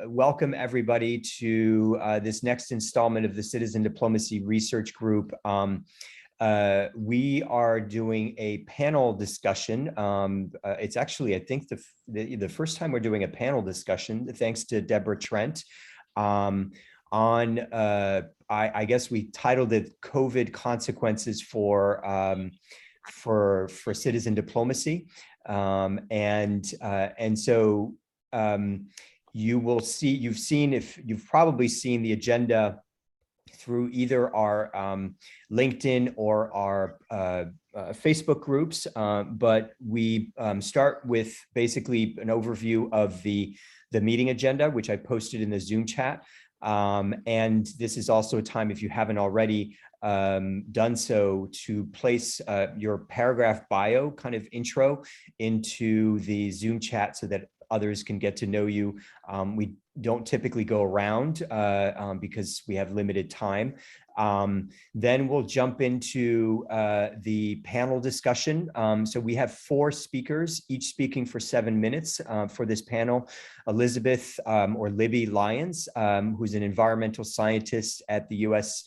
welcome everybody to this next installment of the Citizen Diplomacy Research Group. We are doing a panel discussion. It's actually, I think, the first time we're doing a panel discussion, thanks to Deborah Trent, on, I guess we titled it COVID Consequences for Citizen Diplomacy. You will see, you've probably seen the agenda through either our LinkedIn or our Facebook groups, but we start with basically an overview of the meeting agenda, which I posted in the Zoom chat. And this is also a time, if you haven't already done so, to place your paragraph bio kind of intro into the Zoom chat so that others can get to know you. We don't typically go around because we have limited time. Then we'll jump into the panel discussion. So we have 4 speakers, each speaking for 7 minutes for this panel. Elizabeth or Libby Lyons, who's an environmental scientist at the U.S.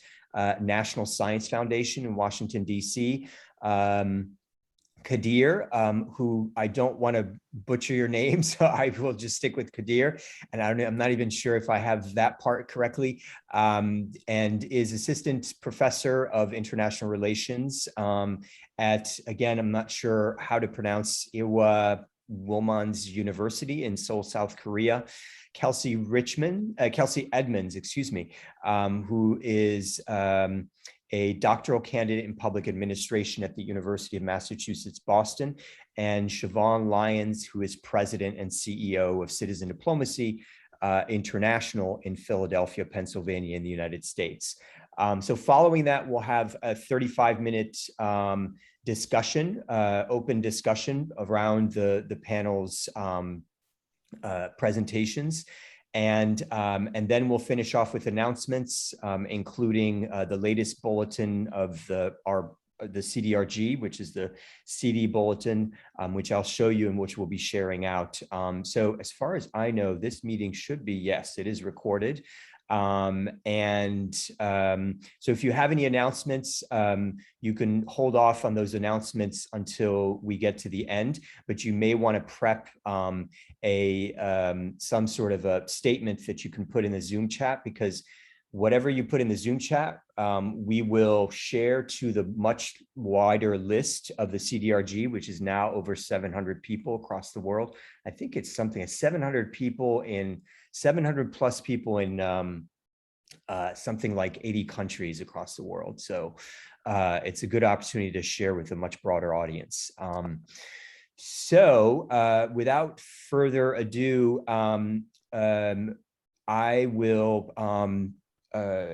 National Science Foundation in Washington, D.C. Kadir, who I don't want to butcher your name, so I will just stick with Kadir. And I'm not even sure if I have that part correctly, and is assistant professor of international relations at, again, I'm not sure how to pronounce Iwa Womans University in Seoul, South Korea. Kelsey Edmonds, excuse me, who is a doctoral candidate in public administration at the University of Massachusetts, Boston, and Siobhan Lyons, who is president and CEO of Citizen Diplomacy International in Philadelphia, Pennsylvania, in the United States. So following that, we'll have a 35-minute discussion, open discussion around the panel's presentations. And then we'll finish off with announcements, including the latest bulletin of the CDRG, which is the CD bulletin, which I'll show you and which we'll be sharing out. So as far as I know, this meeting should be, yes, it is recorded. So if you have any announcements, you can hold off on those announcements until we get to the end, but you may want to prep some sort of a statement that you can put in the Zoom chat, because whatever you put in the Zoom chat, we will share to the much wider list of the CDRG, which is now over 700 people across the world. I think it's something like 700 plus people in something like 80 countries across the world. So it's a good opportunity to share with a much broader audience. Without further ado, I will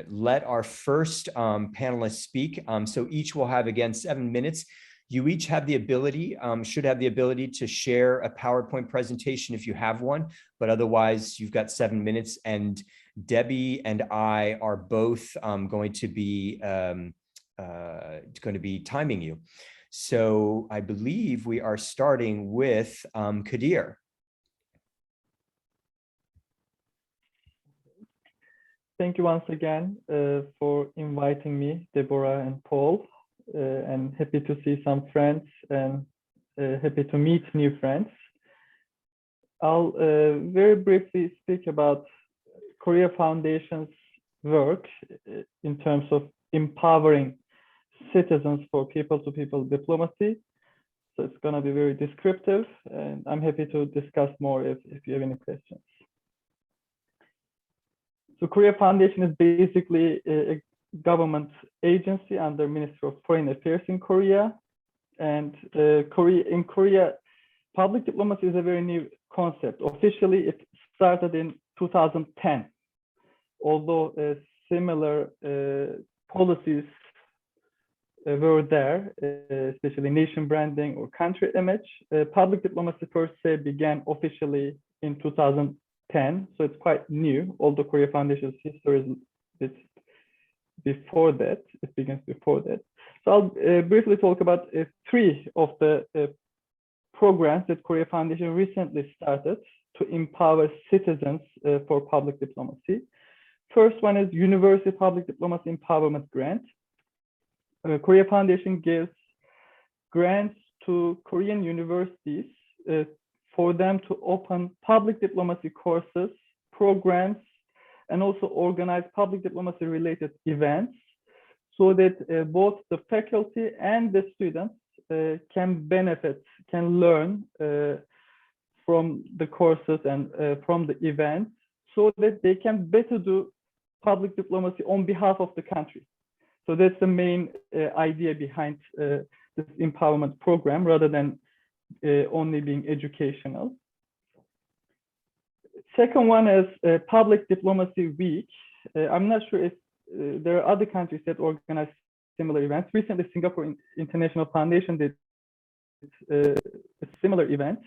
let our first panelists speak. So each will have, again, 7 minutes. You each have the ability, should have the ability to share a PowerPoint presentation if you have one, but otherwise you've got 7 minutes, and Debbie and I are both going to be timing you. So I believe we are starting with Kadir. Thank you once again for inviting me, Deborah and Paul. And happy to see some friends and happy to meet new friends. I'll very briefly speak about Korea Foundation's work in terms of empowering citizens for people-to-people diplomacy. So it's going to be very descriptive, and I'm happy to discuss more if you have any questions. So Korea Foundation is basically a government agency under Ministry of Foreign Affairs in Korea. And in Korea, public diplomacy is a very new concept. Officially, it started in 2010, although similar policies were there, especially nation branding or country image. Public diplomacy per se began officially in 2010, so it's quite new, although Korea Foundation's history is before that, it begins before that. So I'll briefly talk about 3 of the programs that Korea Foundation recently started. to empower citizens for public diplomacy. First one is University Public Diplomacy Empowerment Grant. Korea Foundation gives grants to Korean universities for them to open public diplomacy courses, programs, and also organize public diplomacy related events so that both the faculty and the students can benefit, can learn from the courses and from the events so that they can better do public diplomacy on behalf of the country. So that's the main idea behind this empowerment program rather than only being educational. Second one is Public Diplomacy Week. I'm not sure if there are other countries that organize similar events. Recently, Singapore International Foundation did a similar event.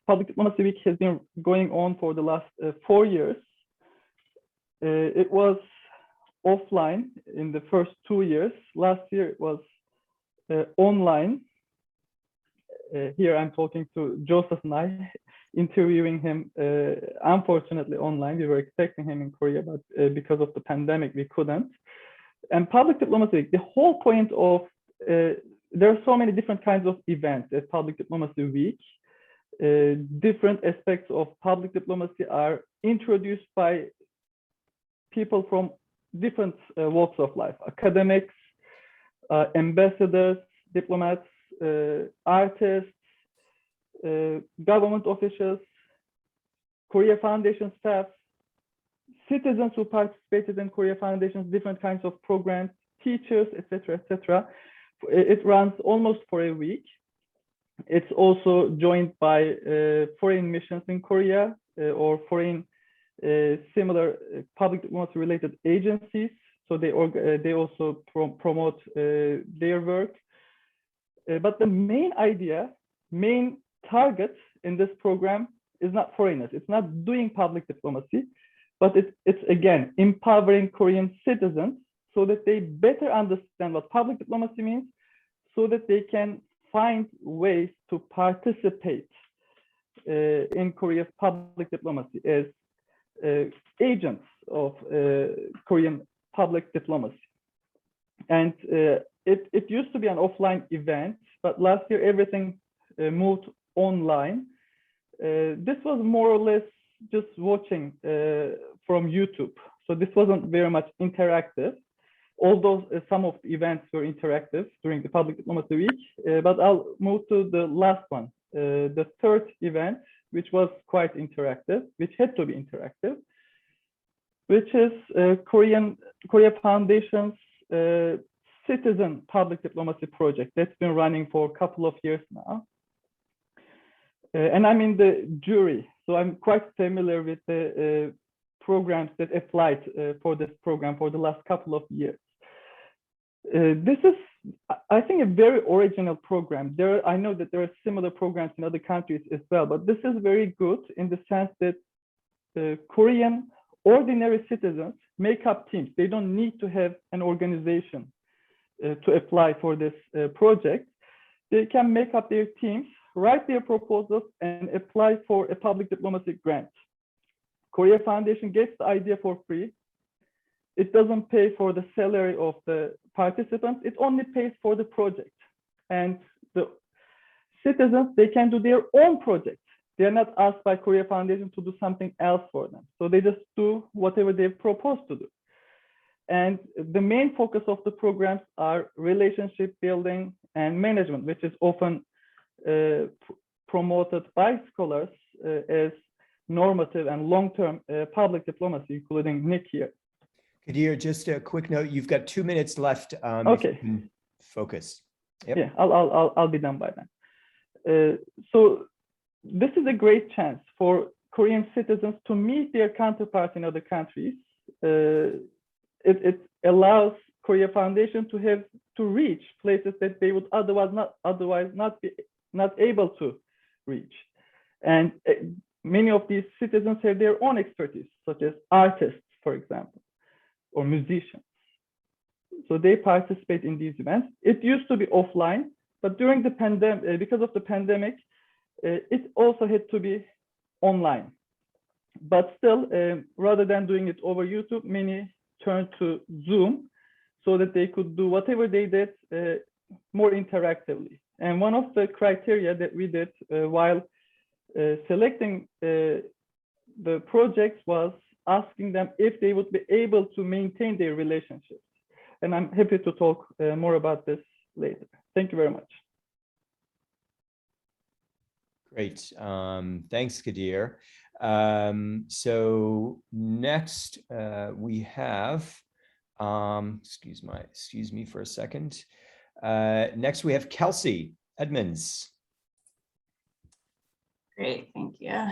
Public Diplomacy Week has been going on for the last 4 years. It was offline in the first 2 years. Last year it was online. Here I'm talking to Joseph and I, interviewing him, unfortunately online. We were expecting him in Korea, but because of the pandemic, we couldn't. And Public Diplomacy Week, the whole point of, there are so many different kinds of events at Public Diplomacy Week. Different aspects of public diplomacy are introduced by people from different walks of life: academics, ambassadors, diplomats, artists, government officials, Korea Foundation staff, citizens who participated in Korea Foundation's different kinds of programs, teachers, etc., etc. It runs almost for a week. It's also joined by foreign missions in Korea or foreign similar public diplomacy related agencies. So they also promote their work. But the main idea, main target in this program is not foreigners. It's not doing public diplomacy, but it's again empowering Korean citizens so that they better understand what public diplomacy means, so that they can find ways to participate in Korea's public diplomacy as agents of Korean public diplomacy. And it used to be an offline event, but last year everything moved online. This was more or less just watching from YouTube. So this wasn't very much interactive, although some of the events were interactive during the Public Diplomacy Week. But I'll move to the last one, the third event, which was quite interactive, which had to be interactive, which is Korea Foundation's Citizen Public Diplomacy Project that's been running for a couple of years now. And I'm in the jury, so I'm quite familiar with the programs that applied for this program for the last couple of years. This is, I think, a very original program. I know that there are similar programs in other countries as well, but this is very good in the sense that Korean ordinary citizens make up teams. They don't need to have an organization to apply for this project. They can make up their teams, write their proposals, and apply for a public diplomacy grant. Korea Foundation gets the idea for free. It doesn't pay for the salary of the participants. It only pays for the project. And the citizens, they can do their own project. They are not asked by Korea Foundation to do something else for them. So they just do whatever they've proposed to do. And the main focus of the programs are relationship building and management, which is often promoted by scholars as normative and long-term public diplomacy, including Nick here. Kadir, just a quick note. You've got 2 minutes left. Okay. Focus. Yep. Yeah, I'll be done by then. So this is a great chance for Korean citizens to meet their counterparts in other countries. It allows Korea Foundation to reach places that they would otherwise not able to reach. And many of these citizens have their own expertise, such as artists, for example, or musicians. So they participate in these events. It used to be offline, but during the pandemic, because of the pandemic, it also had to be online. But still, rather than doing it over YouTube, many turned to Zoom so that they could do whatever they did more interactively. And one of the criteria that we did while selecting the projects was asking them if they would be able to maintain their relationships. And I'm happy to talk more about this later. Thank you very much. Great. Thanks, Kadir. So next we have, excuse me for a second. Next we have Kelsey Edmonds. Great, thank you.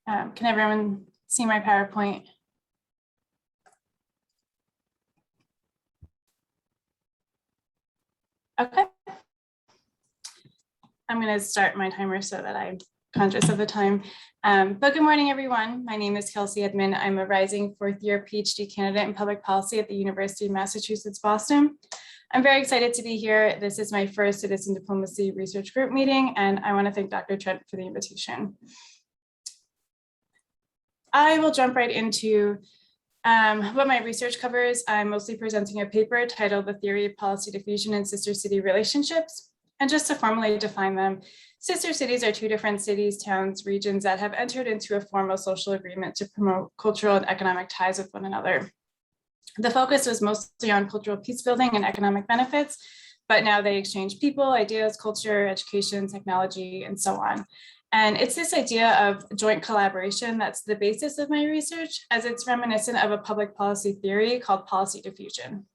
Can everyone see my PowerPoint? Okay. I'm going to start my timer so that I'm conscious of the time. But good morning, everyone. My name is Kelsey Edmond. I'm a rising fourth-year PhD candidate in public policy at the University of Massachusetts, Boston. I'm very excited to be here. This is my first Citizen Diplomacy Research Group meeting, and I want to thank Dr. Trent for the invitation. I will jump right into what my research covers. I'm mostly presenting a paper titled The Theory of Policy Diffusion in Sister City Relationships. And just to formally define them, sister cities are two different cities, towns, regions that have entered into a formal social agreement to promote cultural and economic ties with one another. The focus was mostly on cultural peace building and economic benefits, but now they exchange people, ideas, culture, education, technology, and so on. And it's this idea of joint collaboration that's the basis of my research, as it's reminiscent of a public policy theory called policy diffusion.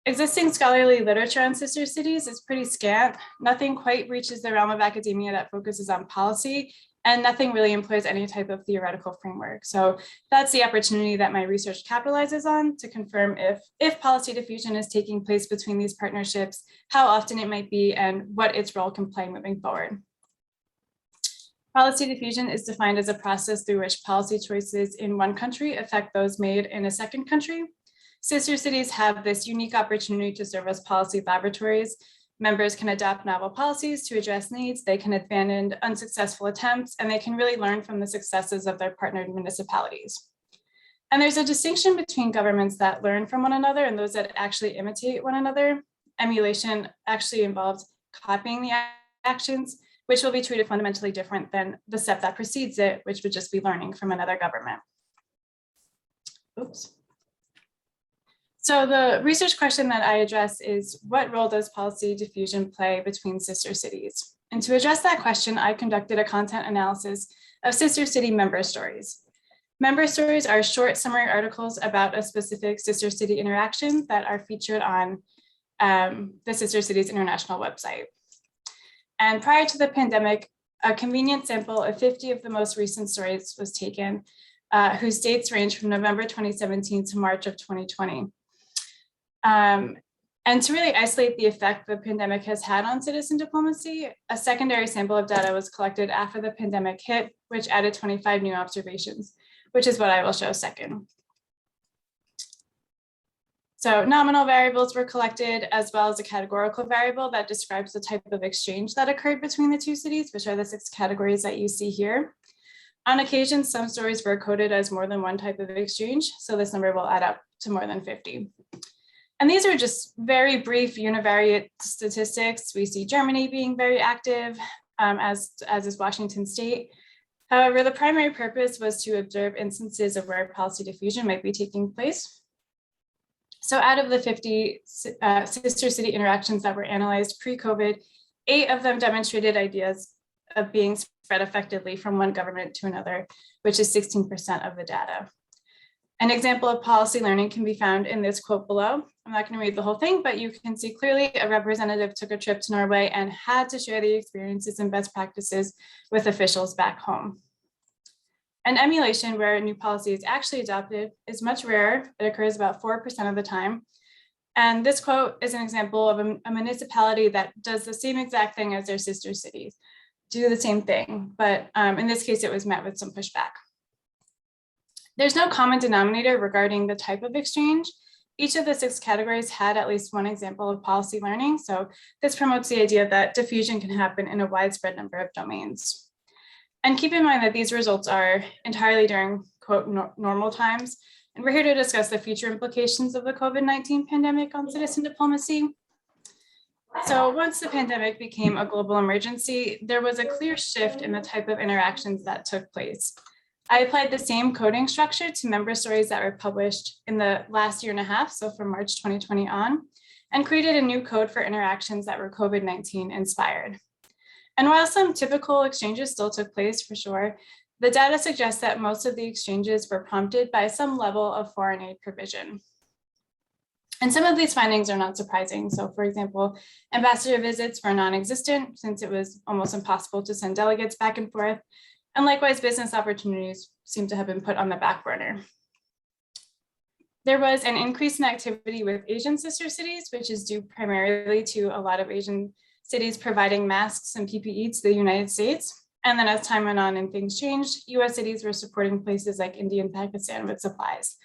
Existing scholarly literature on sister cities is pretty scant. Nothing quite reaches the realm of academia that focuses on policy, and nothing really employs any type of theoretical framework. So that's the opportunity that my research capitalizes on to confirm if policy diffusion is taking place between these partnerships, how often it might be, and what its role can play moving forward. Policy diffusion is defined as a process through which policy choices in one country affect those made in a second country. Sister cities have this unique opportunity to serve as policy laboratories. Members can adopt novel policies to address needs, they can abandon unsuccessful attempts, and they can really learn from the successes of their partnered municipalities. And there's a distinction between governments that learn from one another and those that actually imitate one another. Emulation actually involves copying the actions, which will be treated fundamentally different than the step that precedes it, which would just be learning from another government. Oops. So the research question that I address is, what role does policy diffusion play between sister cities? And to address that question, I conducted a content analysis of sister city member stories. Member stories are short summary articles about a specific sister city interaction that are featured on the Sister Cities International website. And prior to the pandemic, a convenient sample of 50 of the most recent stories was taken, whose dates range from November 2017 to March of 2020. And to really isolate the effect the pandemic has had on citizen diplomacy, a secondary sample of data was collected after the pandemic hit, which added 25 new observations, which is what I will show second. So nominal variables were collected, as well as a categorical variable that describes the type of exchange that occurred between the two cities, which are the 6 categories that you see here. On occasion, some stories were coded as more than one type of exchange, so this number will add up to more than 50. And these are just very brief univariate statistics. We see Germany being very active, as is Washington State. However, the primary purpose was to observe instances of where policy diffusion might be taking place. So out of the 50 sister city interactions that were analyzed pre-COVID, 8 of them demonstrated ideas of being spread effectively from one government to another, which is 16% of the data. An example of policy learning can be found in this quote below. I'm not going to read the whole thing, but you can see clearly a representative took a trip to Norway and had to share the experiences and best practices with officials back home. An emulation where a new policy is actually adopted is much rarer. It occurs about 4% of the time. And this quote is an example of a municipality that does the same exact thing as their sister cities, do the same thing, but in this case, it was met with some pushback. There's no common denominator regarding the type of exchange. Each of the 6 categories had at least one example of policy learning, so this promotes the idea that diffusion can happen in a widespread number of domains. And keep in mind that these results are entirely during, quote, normal times. And we're here to discuss the future implications of the COVID-19 pandemic on citizen diplomacy. So once the pandemic became a global emergency, there was a clear shift in the type of interactions that took place. I applied the same coding structure to member stories that were published in the last year and a half, so from March 2020 on, and created a new code for interactions that were COVID-19 inspired. And while some typical exchanges still took place for sure, the data suggests that most of the exchanges were prompted by some level of foreign aid provision. And some of these findings are not surprising. So for example, ambassador visits were non-existent since it was almost impossible to send delegates back and forth. And likewise, business opportunities seem to have been put on the back burner. There was an increase in activity with Asian sister cities, which is due primarily to a lot of Asian cities providing masks and PPE to the United States. And then as time went on and things changed, US cities were supporting places like India and Pakistan with supplies.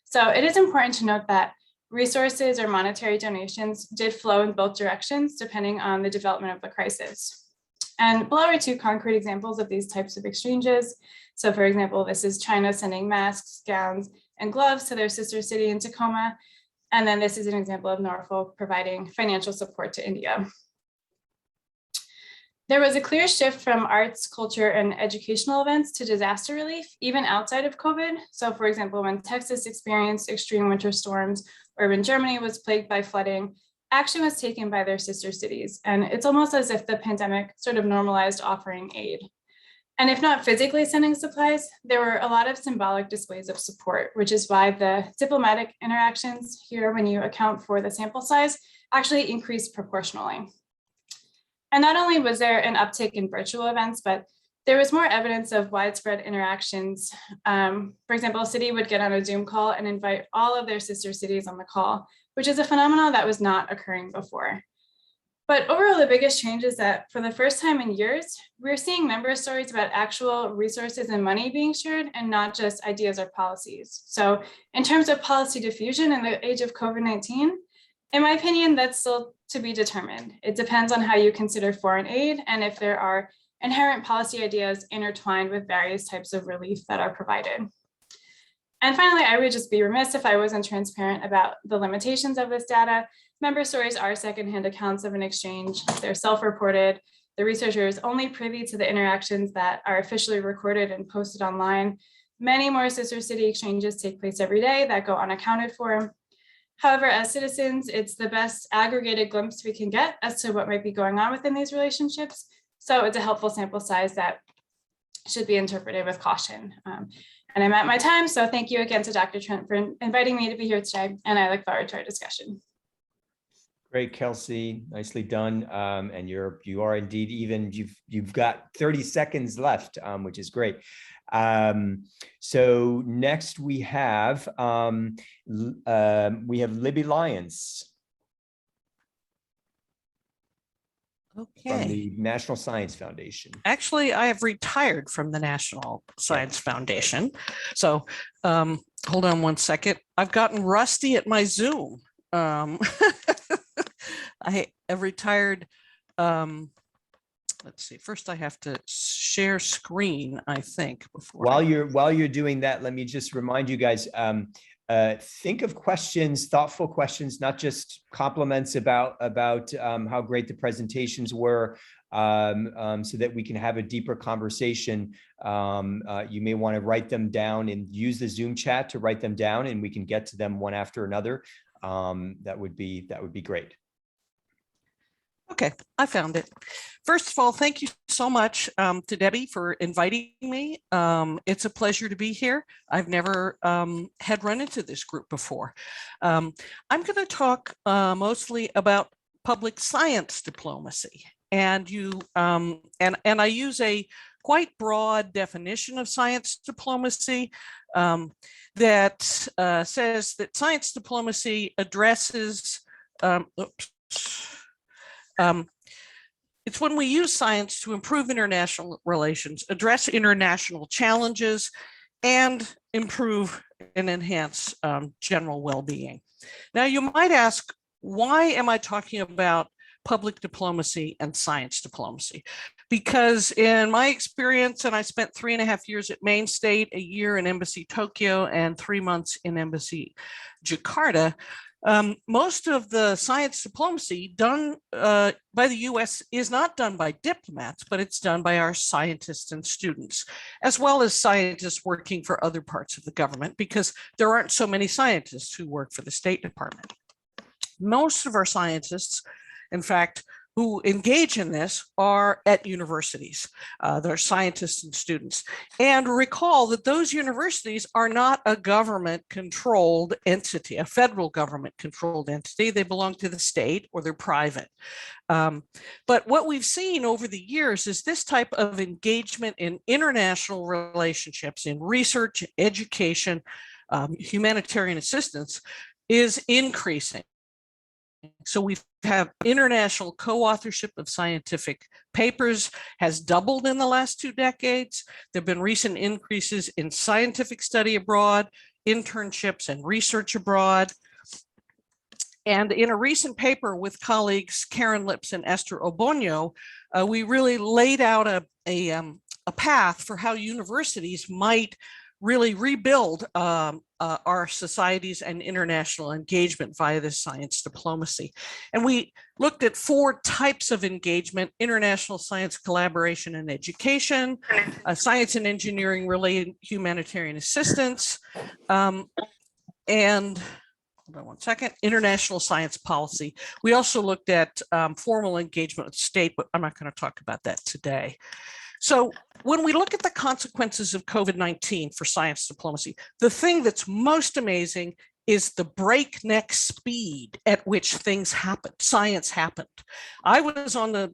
So it is important to note that resources or monetary donations did flow in both directions, depending on the development of the crisis. And below are two concrete examples of these types of exchanges. So for example, this is China sending masks, gowns, and gloves to their sister city in Tacoma. And then this is an example of Norfolk providing financial support to India. There was a clear shift from arts, culture, and educational events to disaster relief, even outside of COVID. So for example, when Texas experienced extreme winter storms, or when Germany was plagued by flooding, action was taken by their sister cities. And it's almost as if the pandemic sort of normalized offering aid. And if not physically sending supplies, there were a lot of symbolic displays of support, which is why the diplomatic interactions here, when you account for the sample size, actually increased proportionally. And not only was there an uptick in virtual events, but there was more evidence of widespread interactions. For example, a city would get on a Zoom call and invite all of their sister cities on the call, which is a phenomenon that was not occurring before. But overall, the biggest change is that for the first time in years, we're seeing member stories about actual resources and money being shared and not just ideas or policies. So in terms of policy diffusion in the age of COVID-19, in my opinion, that's still to be determined. It depends on how you consider foreign aid and if there are inherent policy ideas intertwined with various types of relief that are provided. And finally, I would just be remiss if I wasn't transparent about the limitations of this data. Member stories are secondhand accounts of an exchange. They're self-reported. The researcher is only privy to the interactions that are officially recorded and posted online. Many more sister city exchanges take place every day that go unaccounted for. However, as citizens, it's the best aggregated glimpse we can get as to what might be going on within these relationships. So it's a helpful sample size that should be interpreted with caution. And I'm at my time, so thank you again to Dr. Trent for inviting me to be here today, and I look forward to our discussion. Great, Kelsey, nicely done. And you are indeed even. You've got 30 seconds left, which is great. So next we have Libby Lyons. Okay. From the National Science Foundation. Actually, I have retired from the National Science Foundation. So hold on one second. I've gotten rusty at my Zoom. I have retired. Let's see. First, I have to share screen, I think, before. While you're doing that, let me just remind you guys. Think of questions, thoughtful questions, not just compliments about how great the presentations were, so that we can have a deeper conversation. You may want to write them down and use the Zoom chat to write them down, and we can get to them one after another. That would be great. Okay, I found it. First of all, thank you so much to Debbie for inviting me. It's a pleasure to be here. I've never had run into this group before. I'm going to talk mostly about public science diplomacy, and I use a quite broad definition of science diplomacy that says that science diplomacy addresses. It's when we use science to improve international relations, address international challenges, and improve and enhance general well-being. Now, you might ask, why am I talking about public diplomacy and science diplomacy? because in my experience, and I spent 3.5 years at Maine State, a year in Embassy Tokyo, and 3 months in Embassy Jakarta, most of the science diplomacy done by the US is not done by diplomats, but it's done by our scientists and students, as well as scientists working for other parts of the government, because there aren't so many scientists who work for the State Department. Most of our scientists, in fact, who engage in this are at universities. They're scientists and students. And recall that those universities are not a government-controlled entity, a federal government-controlled entity. They belong to the state or they're private. But what we've seen over the years is this type of engagement in international relationships, in research, education, humanitarian assistance is increasing. So we have international co-authorship of scientific papers has doubled in the last 2 decades. There have been recent increases in scientific study abroad, internships and research abroad. And in a recent paper with colleagues Karen Lips and Esther Obonyo, we really laid out a path for how universities might really rebuild our societies and international engagement via this science diplomacy. And we looked at 4 types of engagement: international science collaboration and education, science and engineering related humanitarian assistance, and hold on one second, international science policy. We also looked at formal engagement with state, but I'm not going to talk about that today. So when we look at the consequences of COVID-19 for science diplomacy, the thing that's most amazing is the breakneck speed at which things happened, science happened. I was on the,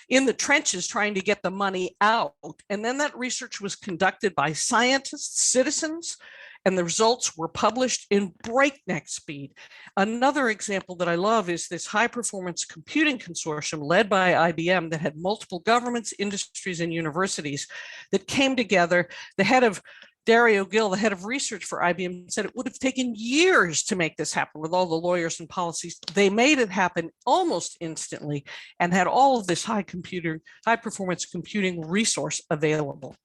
in the trenches trying to get the money out. And then that research was conducted by scientists, citizens, and the results were published in breakneck speed. Another example that I love is this high performance computing consortium led by IBM that had multiple governments, industries, and universities that came together. The head of Dario Gill, the head of research for IBM, said it would have taken years to make this happen with all the lawyers and policies. They made it happen almost instantly and had all of this high performance computing resource available.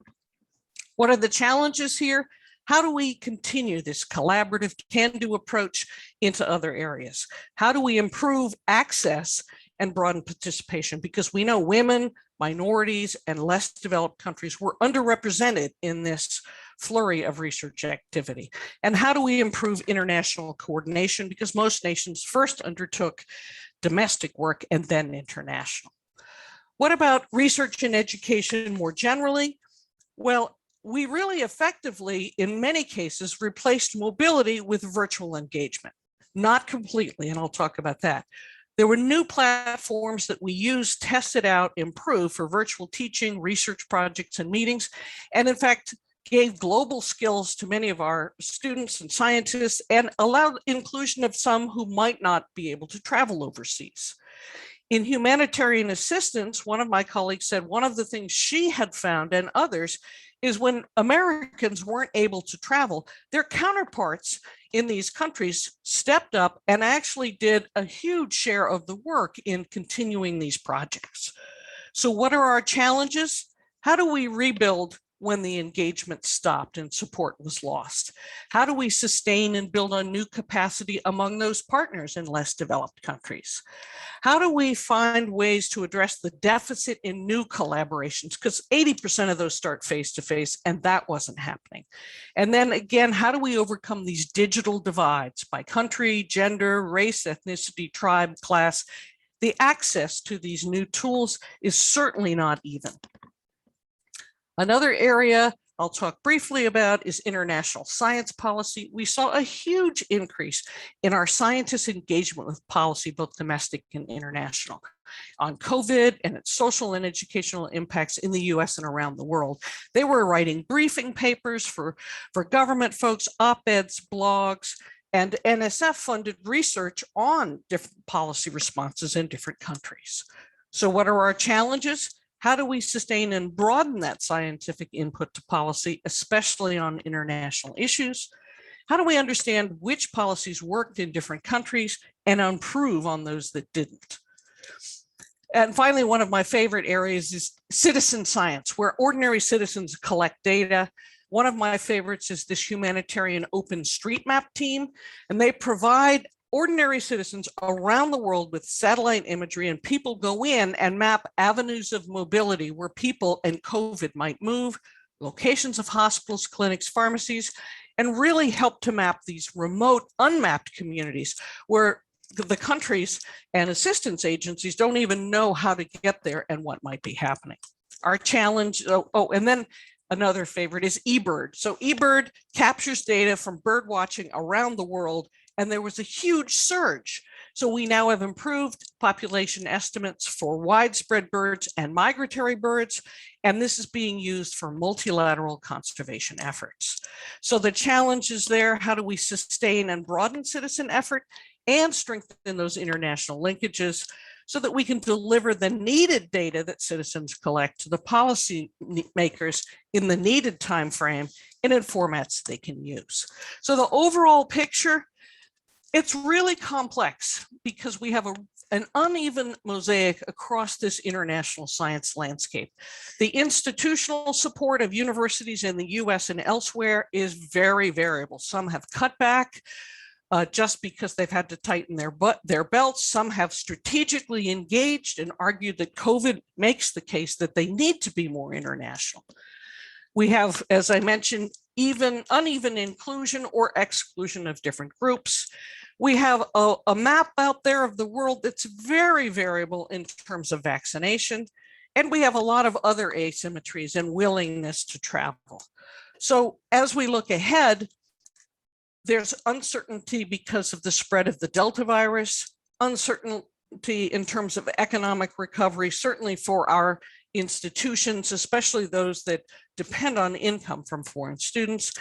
What are the challenges here? How do we continue this collaborative can-do approach into other areas? How do we improve access and broaden participation? Because we know women, minorities, and less developed countries were underrepresented in this flurry of research activity. And how do we improve international coordination? Because most nations first undertook domestic work and then international. What about research and education more generally? Well, we really effectively, in many cases, replaced mobility with virtual engagement. Not completely, and I'll talk about that. There were new platforms that we used, tested out, improved for virtual teaching, research projects, and meetings, and in fact, gave global skills to many of our students and scientists and allowed inclusion of some who might not be able to travel overseas. In humanitarian assistance, one of my colleagues said one of the things she had found, and others, is when Americans weren't able to travel, their counterparts in these countries stepped up and actually did a huge share of the work in continuing these projects. So what are our challenges? How do we rebuild when the engagement stopped and support was lost? How do we sustain and build on new capacity among those partners in less developed countries? How do we find ways to address the deficit in new collaborations? Because 80% of those start face-to-face, and that wasn't happening. And then again, how do we overcome these digital divides by country, gender, race, ethnicity, tribe, class? The access to these new tools is certainly not even. Another area I'll talk briefly about is international science policy. We saw a huge increase in our scientists' engagement with policy, both domestic and international, on COVID and its social and educational impacts in the US and around the world. They were writing briefing papers for government folks, op-eds, blogs, and NSF-funded research on different policy responses in different countries. So what are our challenges? How do we sustain and broaden that scientific input to policy, especially on international issues? How do we understand which policies worked in different countries and improve on those that didn't? And finally, one of my favorite areas is citizen science, where ordinary citizens collect data. One of my favorites is this humanitarian OpenStreetMap team, and they provide ordinary citizens around the world with satellite imagery, and people go in and map avenues of mobility where people and COVID might move, locations of hospitals, clinics, pharmacies, and really help to map these remote, unmapped communities where the countries and assistance agencies don't even know how to get there and what might be happening. Our challenge, and then another favorite is eBird. So eBird captures data from bird watching around the world, and there was a huge surge. So we now have improved population estimates for widespread birds and migratory birds, and this is being used for multilateral conservation efforts. So the challenge is there: how do we sustain and broaden citizen effort and strengthen those international linkages so that we can deliver the needed data that citizens collect to the policy makers in the needed time frame and in formats they can use. So the overall picture, it's really complex because we have an uneven mosaic across this international science landscape. The institutional support of universities in the US and elsewhere is very variable. Some have cut back just because they've had to tighten their belts. Some have strategically engaged and argued that COVID makes the case that they need to be more international. We have, as I mentioned, uneven inclusion or exclusion of different groups. We have a map out there of the world that's very variable in terms of vaccination. And we have a lot of other asymmetries and willingness to travel. So as we look ahead, there's uncertainty because of the spread of the Delta virus, uncertainty in terms of economic recovery, certainly for our institutions, especially those that depend on income from foreign students.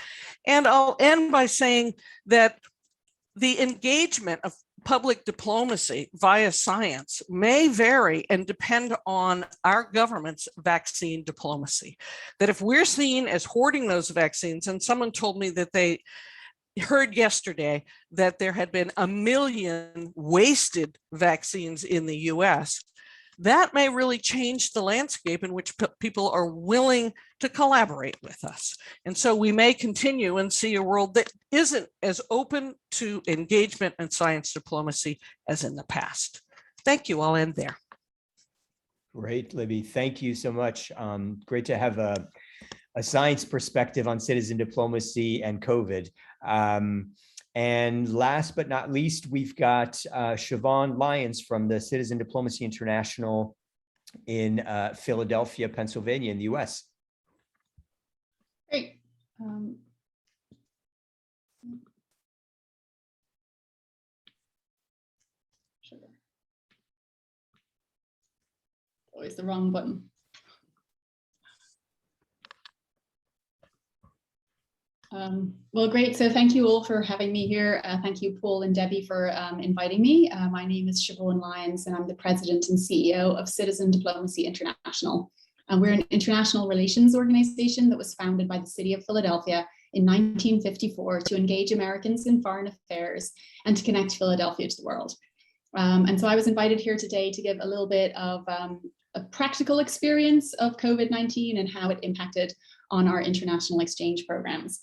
And I'll end by saying that the engagement of public diplomacy via science may vary and depend on our government's vaccine diplomacy. That if we're seen as hoarding those vaccines, and someone told me that they heard yesterday that there had been 1 million wasted vaccines in the US, that may really change the landscape in which people are willing to collaborate with us. And so we may continue and see a world that isn't as open to engagement and science diplomacy as in the past. Thank you. I'll end there. Great, Libby. Thank you so much. Great to have a science perspective on citizen diplomacy and COVID. And last but not least, we've got Siobhan Lyons from the Citizen Diplomacy International in Philadelphia, Pennsylvania in the US. Great. Sugar. Always the wrong button. Well, great. So thank you all for having me here. Thank you, Paul and Debbie, for inviting me. My name is Siobhan Lyons, and I'm the president and CEO of Citizen Diplomacy International. We're an international relations organization that was founded by the city of Philadelphia in 1954 to engage Americans in foreign affairs and to connect Philadelphia to the world. And so I was invited here today to give a little bit of a practical experience of COVID-19 and how it impacted on our international exchange programs.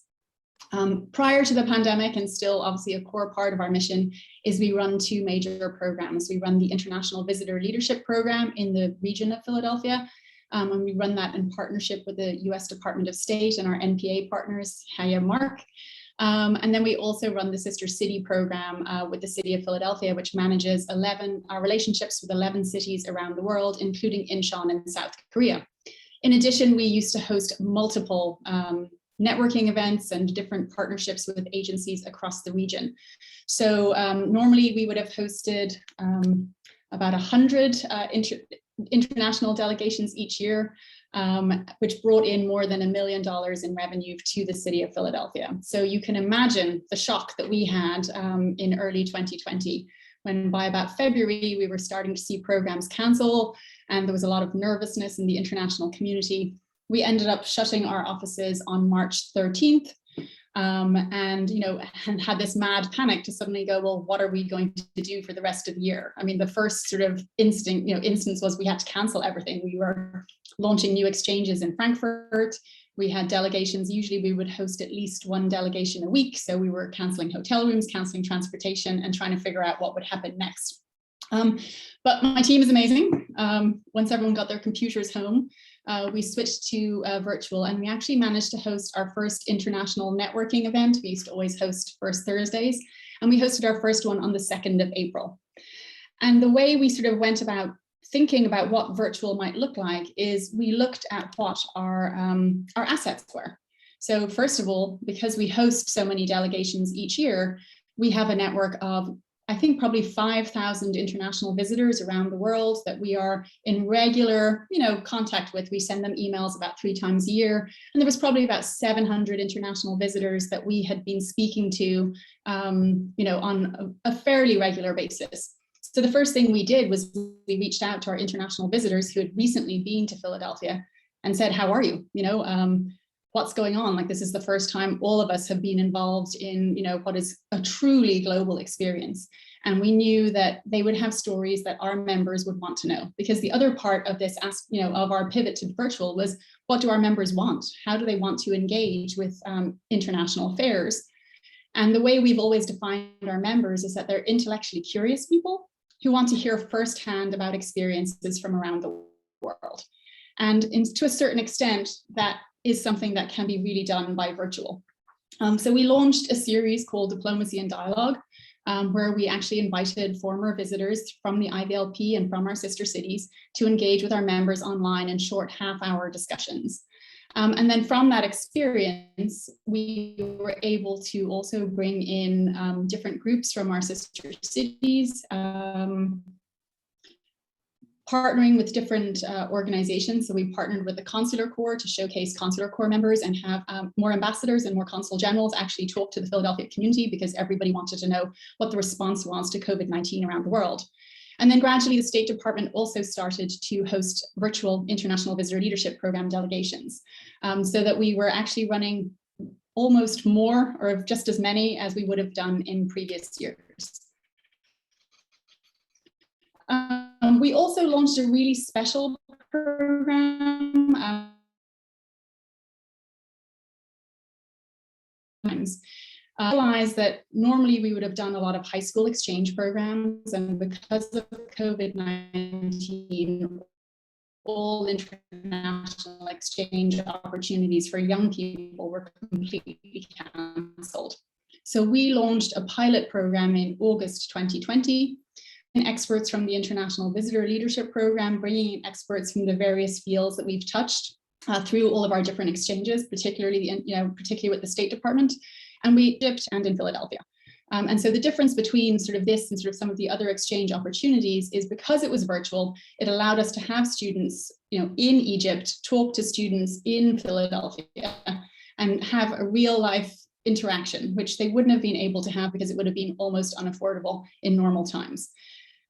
Prior to the pandemic, and still obviously a core part of our mission, is we run two major programs. We run the International Visitor Leadership Program in the region of Philadelphia, and we run that in partnership with the US Department of State and our NPA partners, Haya Mark. And then we also run the Sister City program with the city of Philadelphia, which manages our relationships with 11 cities around the world, including Incheon in South Korea. In addition, we used to host multiple networking events and different partnerships with agencies across the region. So normally we would have hosted about 100 international delegations each year, which brought in more than $1 million in revenue to the city of Philadelphia. So you can imagine the shock that we had in early 2020, when by about February, we were starting to see programs cancel, and there was a lot of nervousness in the international community. We ended up shutting our offices on March 13th. and had this mad panic to suddenly go, well, what are we going to do for the rest of the year? I mean, the first sort of instance was we had to cancel everything. We were launching new exchanges in Frankfurt. We had delegations. Usually we would host at least one delegation a week. So we were canceling hotel rooms, canceling transportation, and trying to figure out what would happen next. But my team is amazing. Once everyone got their computers home, we switched to virtual, and we actually managed to host our first international networking event. We used to always host first Thursdays, and we hosted our first one on the 2nd of April. And the way we sort of went about thinking about what virtual might look like is we looked at what our assets were. So first of all, because we host so many delegations each year, we have a network of, I think, probably 5,000 international visitors around the world that we are in regular, contact with. We send them emails about 3 times a year. And there was probably about 700 international visitors that we had been speaking to, on a fairly regular basis. So the first thing we did was we reached out to our international visitors who had recently been to Philadelphia and said, how are you? What's going on? Like, this is the first time all of us have been involved in, what is a truly global experience. And we knew that they would have stories that our members would want to know, because the other part of this, of our pivot to virtual was, what do our members want? How do they want to engage with international affairs? And the way we've always defined our members is that they're intellectually curious people who want to hear firsthand about experiences from around the world. And to a certain extent, that is something that can be really done by virtual. So we launched a series called Diplomacy and Dialogue, where we actually invited former visitors from the IVLP and from our sister cities to engage with our members online in short half-hour discussions. And then from that experience, we were able to also bring in different groups from our sister cities, partnering with different organizations. So we partnered with the Consular Corps to showcase Consular Corps members and have more ambassadors and more consul generals actually talk to the Philadelphia community, because everybody wanted to know what the response was to COVID-19 around the world. And then gradually the State Department also started to host virtual International Visitor Leadership Program delegations, so that we were actually running almost more, or just as many as we would have done in previous years. We also launched a really special program. Realized that normally we would have done a lot of high school exchange programs, and because of COVID-19, all international exchange opportunities for young people were completely cancelled. So we launched a pilot program in August 2020. Experts from the International Visitor Leadership Program, bringing in experts from the various fields that we've touched through all of our different exchanges, particularly with the State Department, and we Egypt and in Philadelphia. And so the difference between sort of this and sort of some of the other exchange opportunities is, because it was virtual, it allowed us to have students, in Egypt talk to students in Philadelphia and have a real life interaction, which they wouldn't have been able to have because it would have been almost unaffordable in normal times.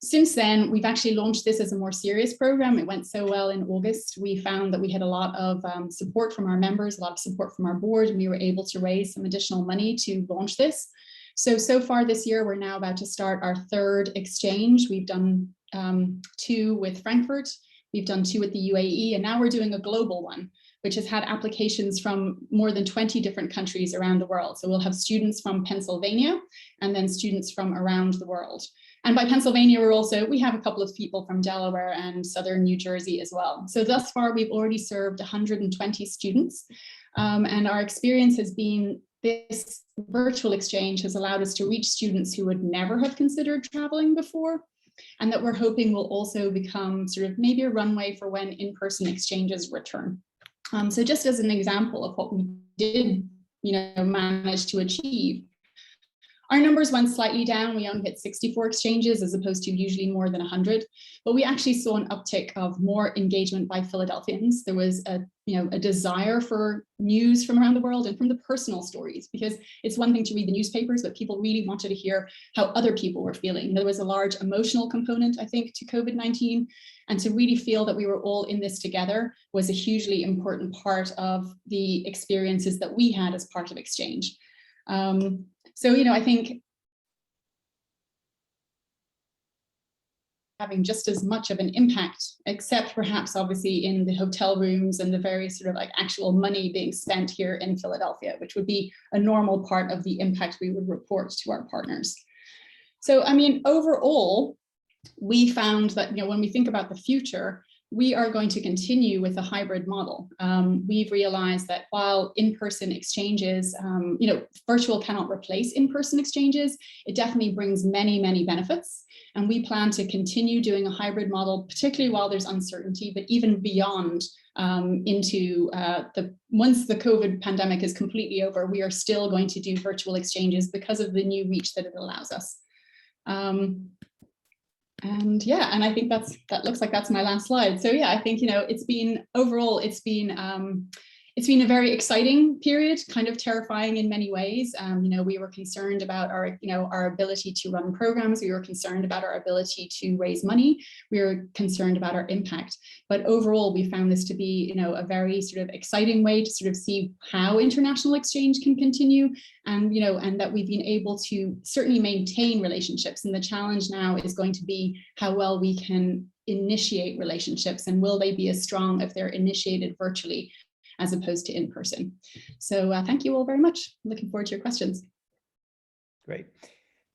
Since then, we've actually launched this as a more serious program. It went so well in August. We found that we had a lot of support from our members, a lot of support from our board, and we were able to raise some additional money to launch this. So far this year, we're now about to start our 3rd exchange. We've done 2 with Frankfurt, we've done 2 with the UAE, and now we're doing a global one, which has had applications from more than 20 different countries around the world. So we'll have students from Pennsylvania and then students from around the world. And by Pennsylvania, we have a couple of people from Delaware and Southern New Jersey as well. So thus far, we've already served 120 students. And our experience has been, this virtual exchange has allowed us to reach students who would never have considered traveling before, and that we're hoping will also become sort of maybe a runway for when in-person exchanges return. So just as an example of what we did, manage to achieve, our numbers went slightly down. We only hit 64 exchanges as opposed to usually more than 100, but we actually saw an uptick of more engagement by Philadelphians. There was a desire for news from around the world and from the personal stories, because it's one thing to read the newspapers, but people really wanted to hear how other people were feeling. There was a large emotional component, I think, to COVID-19, and to really feel that we were all in this together was a hugely important part of the experiences that we had as part of exchange. So, I think having just as much of an impact, except perhaps obviously in the hotel rooms and the various sort of like actual money being spent here in Philadelphia, which would be a normal part of the impact we would report to our partners. So, I mean, overall, we found that, when we think about the future, we are going to continue with a hybrid model. We've realized that while in-person exchanges, virtual cannot replace in-person exchanges, it definitely brings many, many benefits. And we plan to continue doing a hybrid model, particularly while there's uncertainty, but even beyond into once the COVID pandemic is completely over, we are still going to do virtual exchanges because of the new reach that it allows us. And yeah, and I think that looks like that's my last slide. So yeah, I think, it's been a very exciting period, kind of terrifying in many ways. We were concerned about our ability to run programs. We were concerned about our ability to raise money. We were concerned about our impact. But overall, we found this to be, a very sort of exciting way to sort of see how international exchange can continue, and and that we've been able to certainly maintain relationships. And the challenge now is going to be how well we can initiate relationships, and will they be as strong if they're initiated virtually as opposed to in person. So thank you all very much. I'm looking forward to your questions. Great.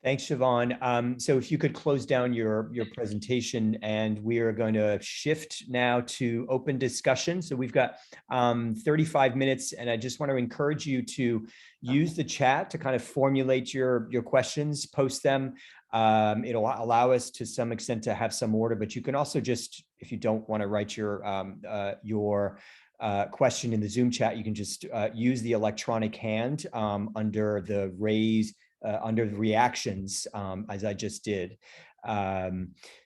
Thanks, Siobhan. So if you could close down your presentation, and we are going to shift now to open discussion. So we've got 35 minutes, and I just want to encourage you to use the chat to kind of formulate your questions, post them. It'll allow us to some extent to have some order, but you can also just, if you don't want to write your question in the Zoom chat, you can just use the electronic hand under the raise, under the reactions, as I just did.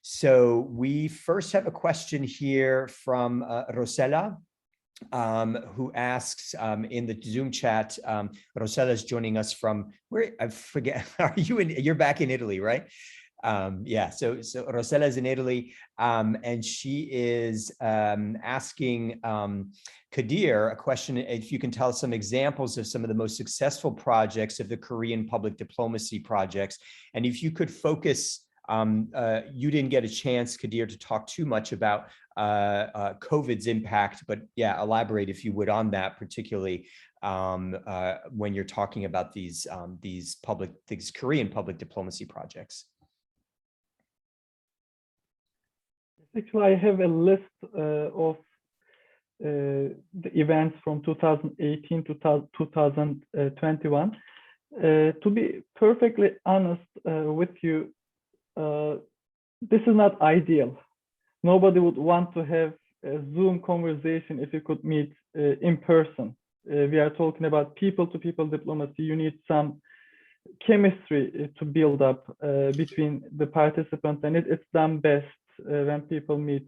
So we first have a question here from Rosella, who asks in the Zoom chat. Rosella is joining us from where? I forget. Are you in? You're back in Italy, right? Yeah, so Rosella is in Italy, and she is asking Kadir a question, if you can tell us some examples of some of the most successful projects of the Korean public diplomacy projects. And if you could focus, you didn't get a chance, Kadir, to talk too much about COVID's impact, but yeah, elaborate if you would on that, particularly when you're talking about these Korean public diplomacy projects. Actually, I have a list of the events from 2018 to 2021. To be perfectly honest with you, this is not ideal. Nobody would want to have a Zoom conversation if you could meet in person. We are talking about people-to-people diplomacy. You need some chemistry to build up between the participants, and it's done best when people meet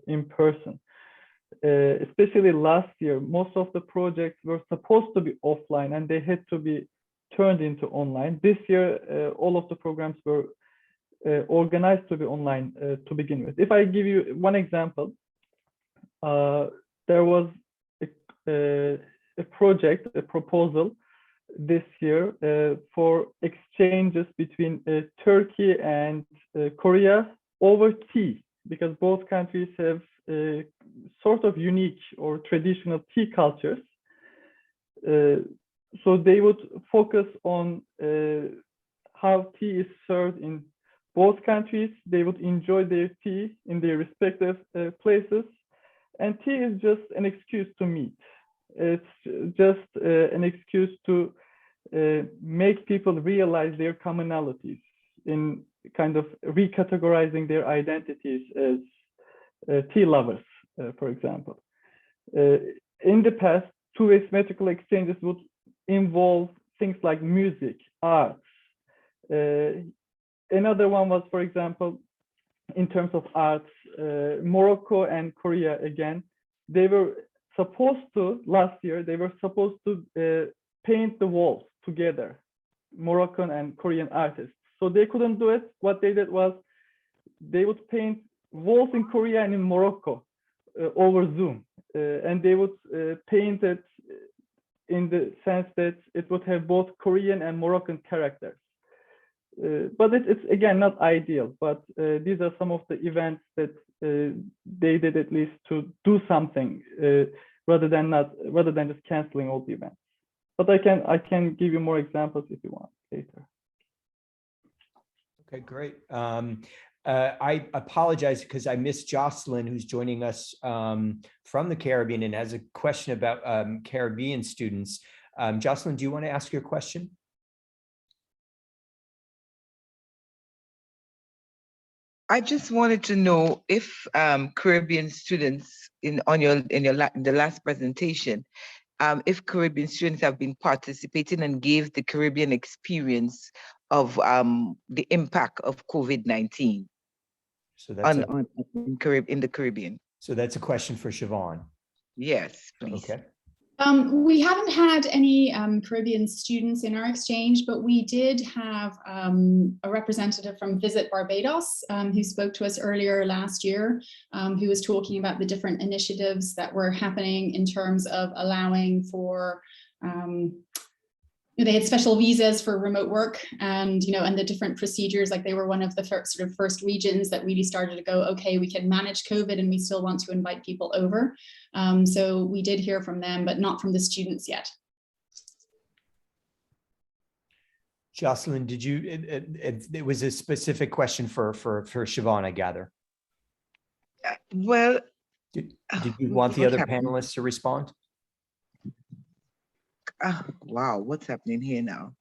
in person. Especially last year, most of the projects were supposed to be offline and they had to be turned into online. This year, all of the programs were organized to be online to begin with. If I give you one example, there was a project, a proposal this year for exchanges between Turkey and Korea over tea, because both countries have sort of unique or traditional tea cultures. So they would focus on how tea is served in both countries. They would enjoy their tea in their respective places. And tea is just an excuse to meet. It's just an excuse to make people realize their commonalities in kind of recategorizing their identities as tea lovers, for example. In the past, two-way symmetrical exchanges would involve things like music, arts. Another one was, for example, in terms of arts, Morocco and Korea, again, they were supposed to, last year, they were supposed to paint the walls together, Moroccan and Korean artists. So they couldn't do it. What they did was they would paint walls in Korea and in Morocco over Zoom. And they would paint it in the sense that it would have both Korean and Moroccan characters. But it's again not ideal, but these are some of the events that they did, at least to do something rather than just canceling all the events. But I can give you more examples if you want later. Okay, great. I apologize because I missed Jocelyn, who's joining us from the Caribbean and has a question about Caribbean students. Jocelyn, do you want to ask your question? I just wanted to know if Caribbean students in the last presentation, if Caribbean students have been participating and gave the Caribbean experience of the impact of COVID-19 So that's in the Caribbean. So that's a question for Siobhan. Yes, please. Okay. We haven't had any Caribbean students in our exchange, but we did have a representative from Visit Barbados who spoke to us earlier last year, who was talking about the different initiatives that were happening in terms of allowing for they had special visas for remote work, and and the different procedures. Like, they were one of the first regions that really started to go, okay, we can manage COVID and we still want to invite people over. So we did hear from them, but not from the students yet. Jocelyn, did you? It was a specific question for Siobhan, I gather. Well, did you want the other panelists to respond? Wow, what's happening here now?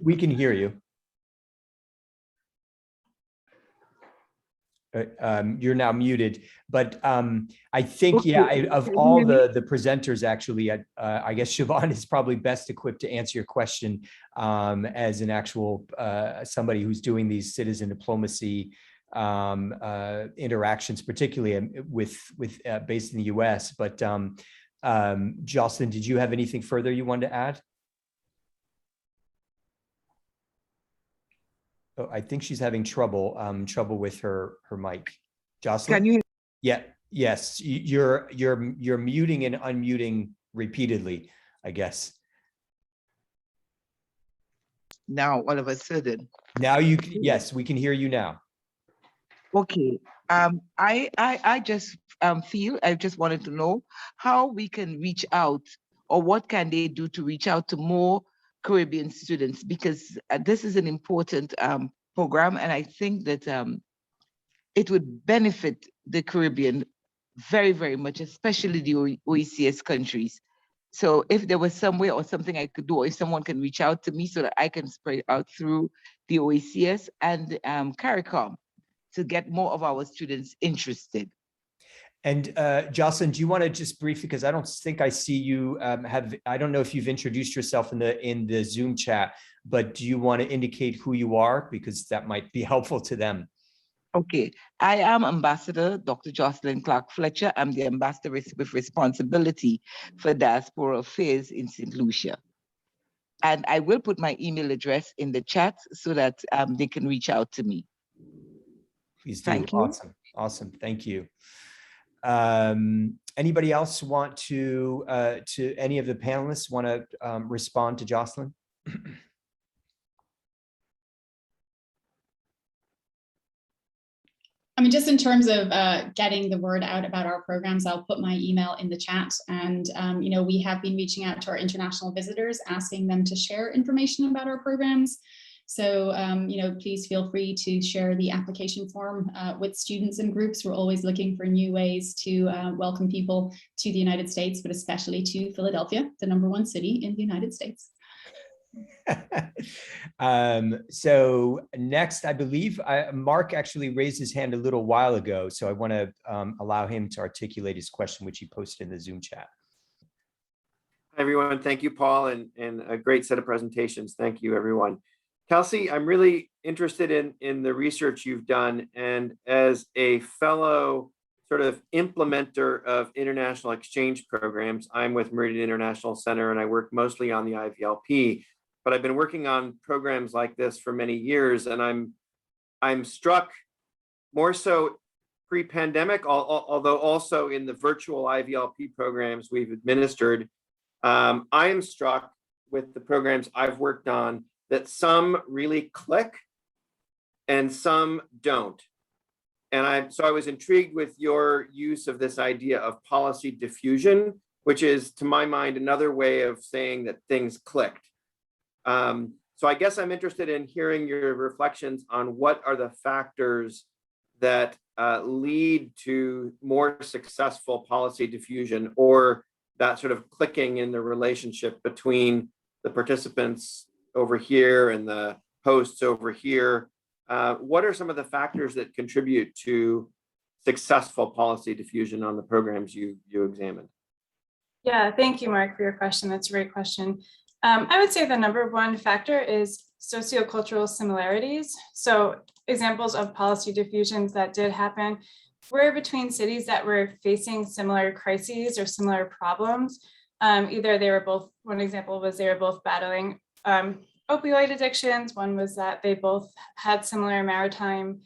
We can hear you. You're now muted, but I think, okay. Yeah, of all the presenters, actually, I guess Siobhan is probably best equipped to answer your question as an actual somebody who's doing these citizen diplomacy interactions, particularly with based in the US. But Jocelyn, did you have anything further you wanted to add? Oh, I think she's having trouble with her mic. Jocelyn, can you? Yeah, yes, you're muting and unmuting repeatedly, I guess. Now, all of a sudden. Now yes, we can hear you now. Okay. I just I just wanted to know how we can reach out, or what can they do to reach out to more Caribbean students, because this is an important program, and I think that it would benefit the Caribbean very, very much, especially the OECS countries. So if there was some way or something I could do, or if someone can reach out to me so that I can spread out through the OECS and CARICOM to get more of our students interested. And Jocelyn, do you want to just briefly, because I don't think I see you I don't know if you've introduced yourself in the Zoom chat, but do you want to indicate who you are? Because that might be helpful to them. Okay, I am Ambassador Dr. Jocelyn Clark Fletcher. I'm the ambassador with responsibility for diaspora affairs in St. Lucia. And I will put my email address in the chat so that they can reach out to me. Please do. Thank you. Awesome. Awesome. Thank you. Anybody else want to any of the panelists want to respond to Jocelyn? I mean, just in terms of getting the word out about our programs, I'll put my email in the chat. And, we have been reaching out to our international visitors, asking them to share information about our programs. So, please feel free to share the application form with students and groups. We're always looking for new ways to welcome people to the United States, but especially to Philadelphia, the #1 city in the United States. So next, I believe Mark actually raised his hand a little while ago. So I want to allow him to articulate his question, which he posted in the Zoom chat. Hi, everyone. Thank you, Paul, and a great set of presentations. Thank you, everyone. Kelsey, I'm really interested in the research you've done, and as a fellow sort of implementer of international exchange programs, I'm with Meridian International Center, and I work mostly on the IVLP, but I've been working on programs like this for many years, and I'm struck more so pre-pandemic, although also in the virtual IVLP programs we've administered, I am struck with the programs I've worked on that some really click and some don't. And so I was intrigued with your use of this idea of policy diffusion, which is, to my mind, another way of saying that things clicked. So I guess I'm interested in hearing your reflections on what are the factors that lead to more successful policy diffusion, or that sort of clicking in the relationship between the participants over here and the hosts over here. What are some of the factors that contribute to successful policy diffusion on the programs you examined? Yeah, thank you, Mark, for your question. That's a great question. I would say the number one factor is sociocultural similarities. So examples of policy diffusions that did happen were between cities that were facing similar crises or similar problems. Either they were both, one example was they were both battling opioid addictions. One was that they both had similar maritime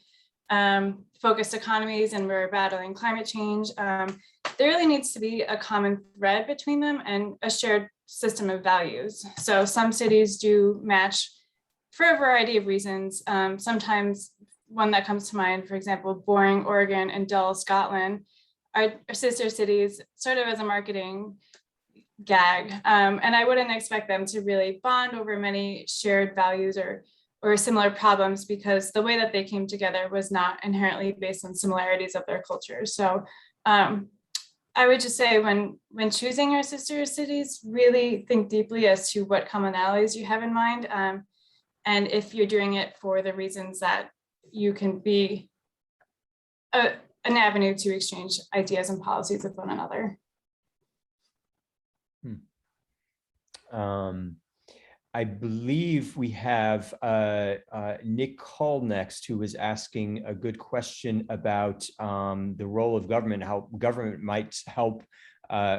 focused economies and were battling climate change. There really needs to be a common thread between them and a shared system of values. So some cities do match for a variety of reasons. Sometimes one that comes to mind, for example, boring Oregon and dull Scotland are sister cities, sort of as a marketing gag. And I wouldn't expect them to really bond over many shared values or similar problems, because the way that they came together was not inherently based on similarities of their cultures. So I would just say when choosing your sister cities, really think deeply as to what commonalities you have in mind. And if you're doing it for the reasons that you can be an avenue to exchange ideas and policies with one another. I believe we have Nick Call next, who was asking a good question about the role of government, how government might help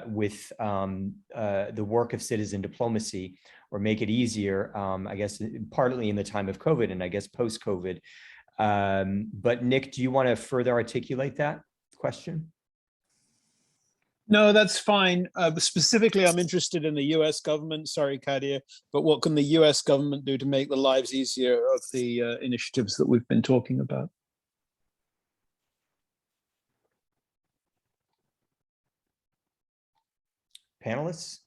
with the work of citizen diplomacy or make it easier, I guess, partly in the time of COVID and I guess post-COVID. But Nick, do you want to further articulate that question? No, that's fine. Specifically, I'm interested in the US government. Sorry, Kadia, but what can the US government do to make the lives easier of the initiatives that we've been talking about? Panelists?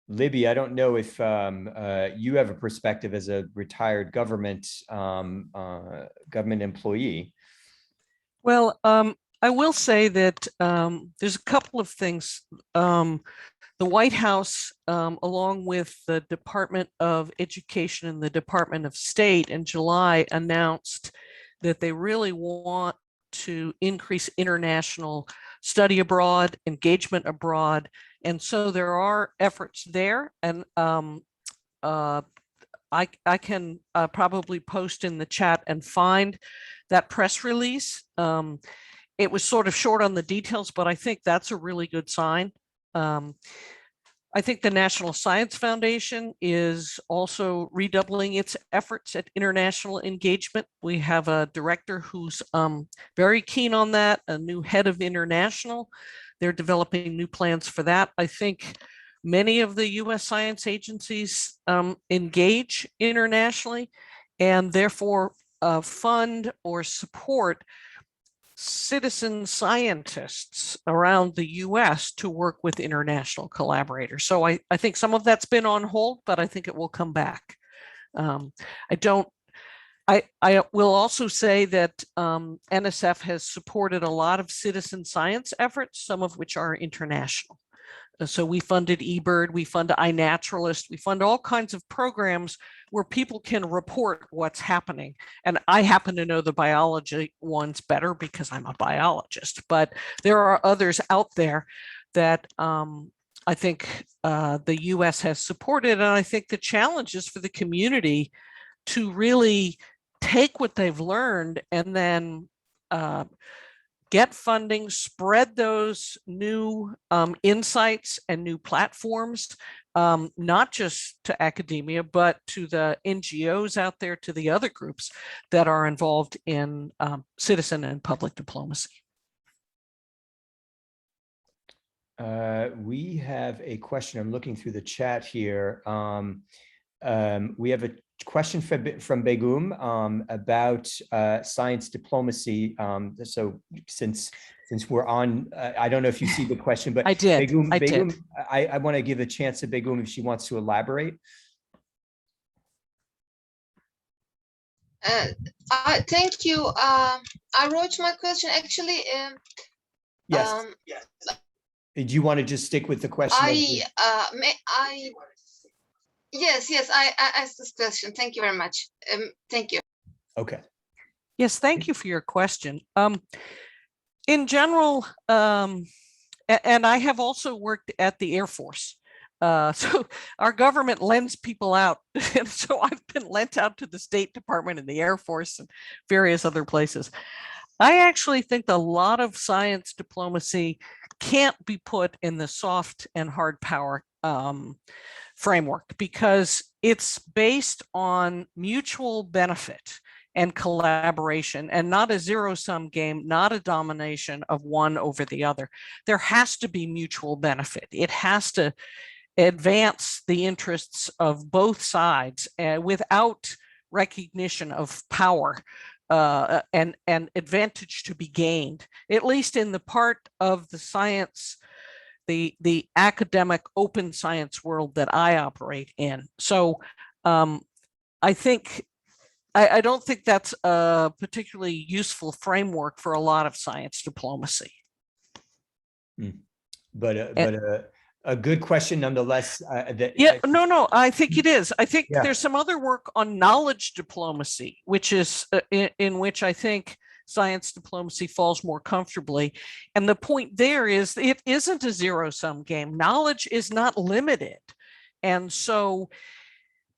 Libby, I don't know if you have a perspective as a retired government employee. Well, I will say that there's a couple of things. The White House, along with the Department of Education and the Department of State in July, announced that they really want to increase international study abroad, engagement abroad. And so there are efforts there. And I can probably post in the chat and find that press release. It was sort of short on the details, but I think that's a really good sign. I think the National Science Foundation is also redoubling its efforts at international engagement. We have a director who's very keen on that, a new head of international. They're developing new plans for that. I think many of the US science agencies engage internationally and therefore fund or support citizen scientists around the US to work with international collaborators. So I think some of that's been on hold, but I think it will come back. I will also say that NSF has supported a lot of citizen science efforts, some of which are international. So we funded eBird, we fund iNaturalist, we fund all kinds of programs where people can report what's happening. And I happen to know the biology ones better because I'm a biologist, but there are others out there that I think the US has supported. And I think the challenge is for the community to really take what they've learned and then get funding, spread those new insights and new platforms, not just to academia, but to the NGOs out there, to the other groups that are involved in citizen and public diplomacy. We have a question. I'm looking through the chat here. We have a question from Begum about science diplomacy. So since we're on, I don't know if you see the question, but I did. Begum, I did. I want to give a chance to Begum if she wants to elaborate. Thank you. I wrote my question actually. Yes. Do you want to just stick with the question? Yes, I asked this question. Thank you very much. Thank you. Okay. Yes, thank you for your question. In general, and I have also worked at the Air Force. So our government lends people out. And so I've been lent out to the State Department and the Air Force and various other places. I actually think a lot of science diplomacy can't be put in the soft and hard power framework because it's based on mutual benefit and collaboration and not a zero-sum game, not a domination of one over the other. There has to be mutual benefit. It has to advance the interests of both sides without recognition of power and advantage to be gained, at least in the part of the science, the academic open science world that I operate in. So I think I don't think that's a particularly useful framework for a lot of science diplomacy. But a good question nonetheless. No, I think it is. I think there's some other work on knowledge diplomacy, which is in which I think science diplomacy falls more comfortably. And the point there is it isn't a zero-sum game. Knowledge is not limited. And so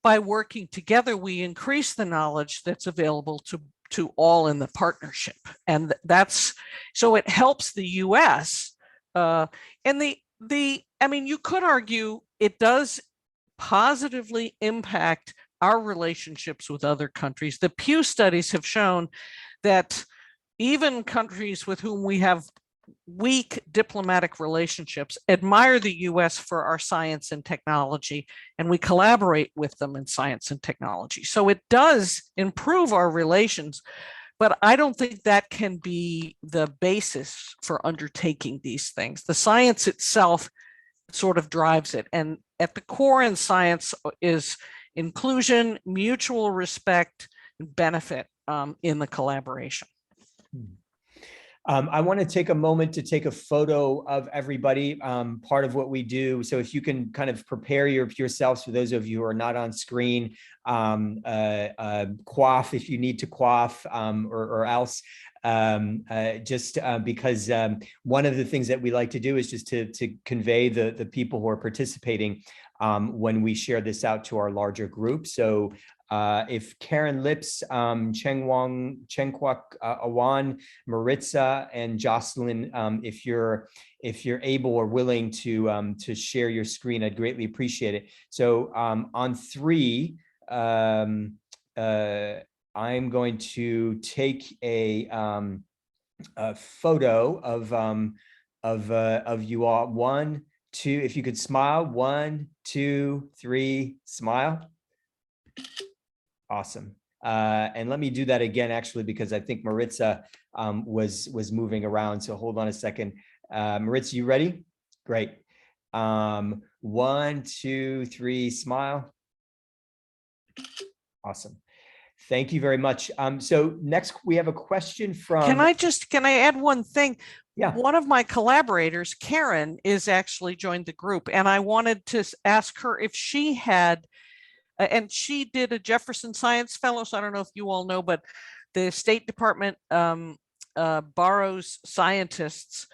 by working together, we increase the knowledge that's available to all in the partnership. And that's, so it helps the US. And I mean, you could argue it does positively impact our relationships with other countries. The Pew studies have shown that even countries with whom we have weak diplomatic relationships admire the US for our science and technology, and we collaborate with them in science and technology. So it does improve our relations, but I don't think that can be the basis for undertaking these things. The science itself sort of drives it. And at the core in science is inclusion, mutual respect, and benefit in the collaboration. I want to take a moment to take a photo of everybody, part of what we do. So if you can kind of prepare yourselves, for those of you who are not on screen, quaff if you need to quaff, or else. Because one of the things that we like to do is just to convey the people who are participating when we share this out to our larger group. So if Karen Lips, Chenkwak Awan, Maritza, and Jocelyn, if you're able or willing to share your screen, I'd greatly appreciate it. So on three, I'm going to take a photo of you all. 1, 2, if you could smile. 1, 2, 3, smile. Awesome. And let me do that again, actually, because I think Maritza was moving around. So hold on a second. Maritza, you ready? Great. 1, 2, 3, smile. Awesome. Thank you very much. So next we have a question from. Can I add one thing? Yeah. One of my collaborators, Karen, is actually joined the group, and I wanted to ask her if she had, and she did a Jefferson Science Fellow. So I don't know if you all know, but the State Department borrows scientists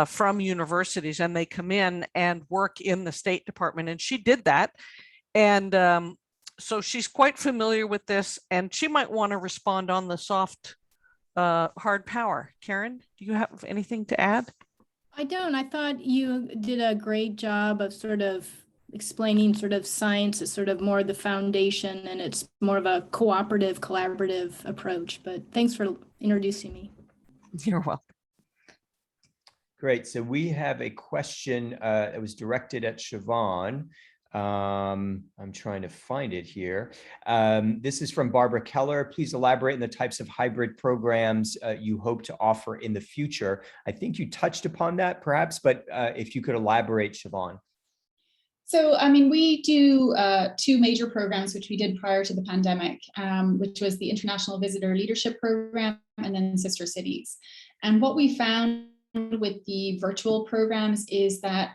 from universities, and they come in and work in the State Department, and she did that. And so she's quite familiar with this, and she might want to respond on the soft, hard power. Karen, do you have anything to add? I don't. I thought you did a great job of sort of explaining sort of science is sort of more the foundation, and it's more of a cooperative, collaborative approach. But thanks for introducing me. You're welcome. Great. So we have a question that was directed at Siobhan. I'm trying to find it here. This is from Barbara Keller. Please elaborate on the types of hybrid programs you hope to offer in the future. I think you touched upon that perhaps, but if you could elaborate, Siobhan. So, I mean, we do two major programs, which we did prior to the pandemic, which was the International Visitor Leadership Program and then Sister Cities. And what we found with the virtual programs is that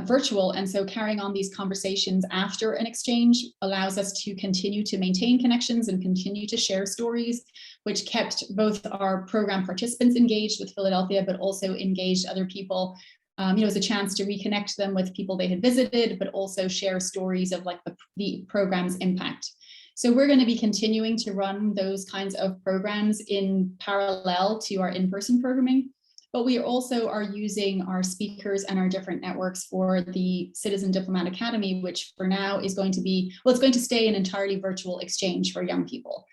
virtual, and so carrying on these conversations after an exchange allows us to continue to maintain connections and continue to share stories, which kept both our program participants engaged with Philadelphia, but also engaged other people. As a chance to reconnect them with people they had visited, but also share stories of like the program's impact. So we're going to be continuing to run those kinds of programs in parallel to our in-person programming, but we also are using our speakers and our different networks for the Citizen Diplomat Academy, which for now is going to be, well, it's going to stay an entirely virtual exchange for young people.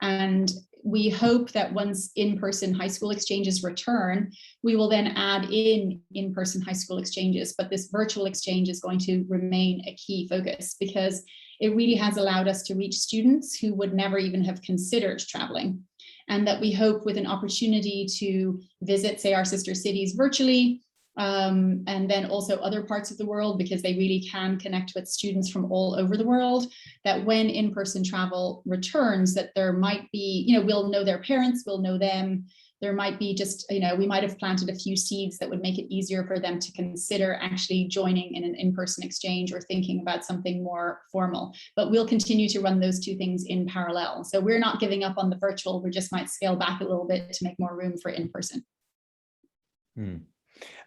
And we hope that once in-person high school exchanges return, we will then add in-person high school exchanges, but this virtual exchange is going to remain a key focus because it really has allowed us to reach students who would never even have considered traveling. And that we hope with an opportunity to visit, say, our sister cities virtually, and then also other parts of the world, because they really can connect with students from all over the world, that when in-person travel returns, that there might be, we'll know their parents, we'll know them. There might be just, we might have planted a few seeds that would make it easier for them to consider actually joining in an in-person exchange or thinking about something more formal. But we'll continue to run those two things in parallel. So we're not giving up on the virtual, we just might scale back a little bit to make more room for in-person.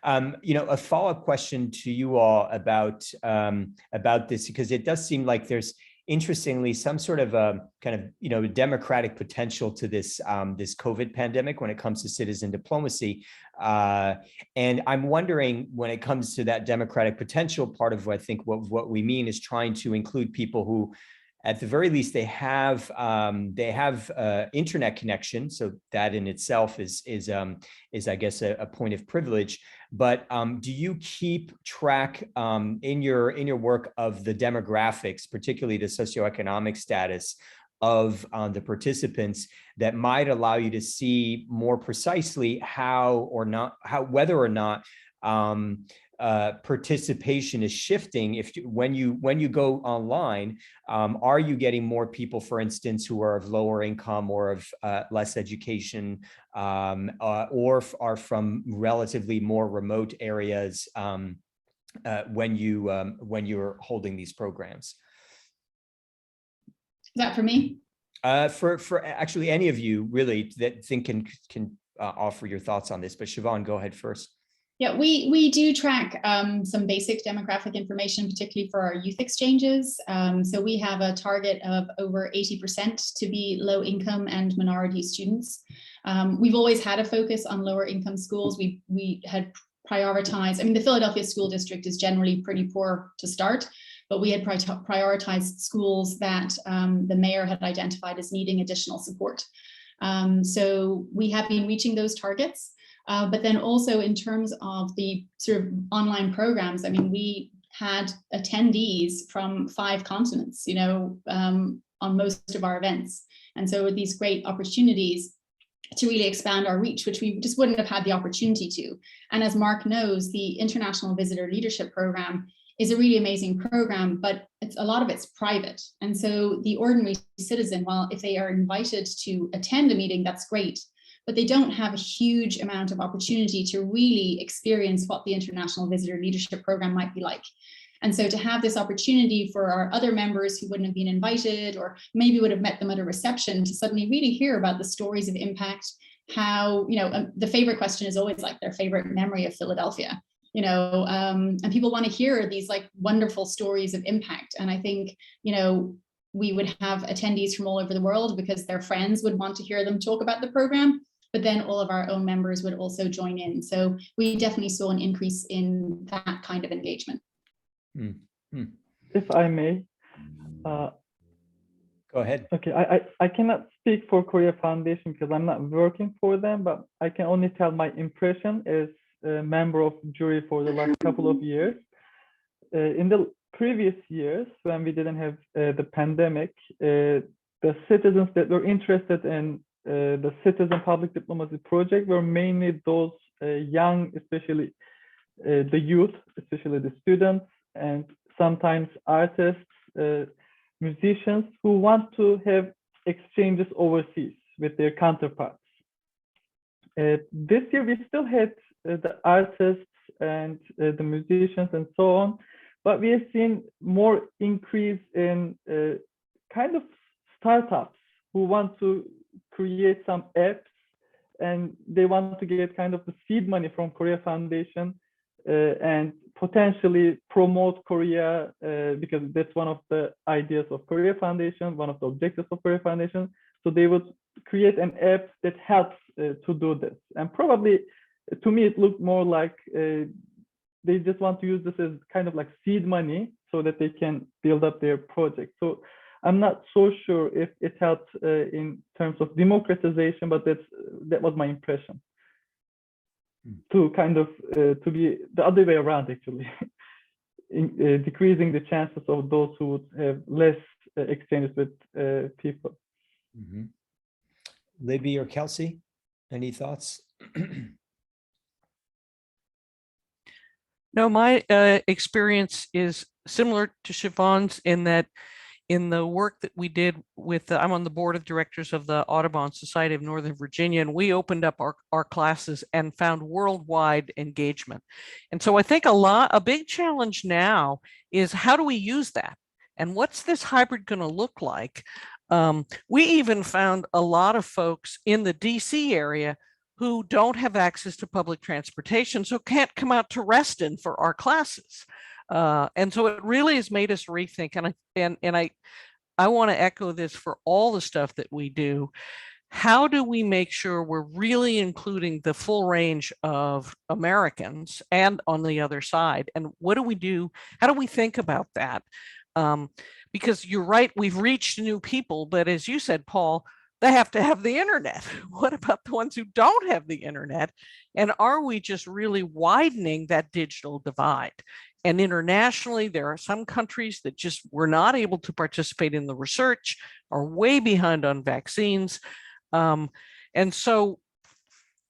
A follow-up question to you all about this, because it does seem like there's interestingly some sort of a kind of democratic potential to this this COVID pandemic when it comes to citizen diplomacy, and I'm wondering, when it comes to that democratic potential, part of what I think what we mean is trying to include people who, at the very least, they have internet connection, so that in itself is I guess a point of privilege. But do you keep track in your work of the demographics, particularly the socioeconomic status of the participants, that might allow you to see more precisely whether or not participation is shifting? When you go online, are you getting more people, for instance, who are of lower income or of less education, or are from relatively more remote areas when you're holding these programs? Is that for me? For actually any of you really that think can offer your thoughts on this, but Siobhan, go ahead first. Yeah, we do track some basic demographic information, particularly for our youth exchanges. So we have a target of over 80% to be low income and minority students. We've always had a focus on lower income schools. We had prioritized, the Philadelphia school district is generally pretty poor to start, but we had prioritized schools that the mayor had identified as needing additional support. So we have been reaching those targets. But then also in terms of the sort of online programs, we had attendees from 5 continents, on most of our events. And so these great opportunities to really expand our reach, which we just wouldn't have had the opportunity to. And as Mark knows, the International Visitor Leadership Program is a really amazing program, but a lot of it's private. And so the ordinary citizen, while if they are invited to attend a meeting, that's great, but they don't have a huge amount of opportunity to really experience what the International Visitor Leadership Program might be like. And so to have this opportunity for our other members who wouldn't have been invited, or maybe would have met them at a reception, to suddenly really hear about the stories of impact, how, the favorite question is always like their favorite memory of Philadelphia, and people want to hear these like wonderful stories of impact. And I think, we would have attendees from all over the world because their friends would want to hear them talk about the program, but then all of our own members would also join in. So we definitely saw an increase in that kind of engagement. If I may. Go ahead. Okay, I cannot speak for Korea Foundation because I'm not working for them, but I can only tell my impression is member of jury for the last couple of years. In the previous years, when we didn't have the pandemic, the citizens that were interested in the citizen public diplomacy project were mainly those young, especially the youth, especially the students, and sometimes artists, musicians who want to have exchanges overseas with their counterparts. This year we still had the artists and the musicians and so on, but we have seen more increase in kind of startups who want to create some apps, and they want to get kind of the seed money from Korea Foundation and potentially promote Korea, because that's one of the ideas of Korea Foundation, one of the objectives of Korea Foundation. So they would create an app that helps to do this. And probably, to me, it looked more like they just want to use this as kind of like seed money so that they can build up their project. So I'm not so sure if it helped in terms of democratization, but that was my impression. To kind of to be the other way around, actually, decreasing the chances of those who would have less exchanges with people. Mm-hmm. Libby or Kelsey, any thoughts? No, my experience is similar to Siobhan's in that in the work that we did with, I'm on the board of directors of the Audubon Society of Northern Virginia, and we opened up our classes and found worldwide engagement. And so I think a big challenge now is how do we use that? And what's this hybrid going to look like? We even found a lot of folks in the DC area who don't have access to public transportation, so can't come out to Reston for our classes. And so it really has made us rethink. And I want to echo this for all the stuff that we do. How do we make sure we're really including the full range of Americans and on the other side? And what do we do? How do we think about that? Because you're right, we've reached new people, but as you said, Paul, they have to have the internet. What about the ones who don't have the internet? And are we just really widening that digital divide? And internationally, there are some countries that just were not able to participate in the research, are way behind on vaccines. And so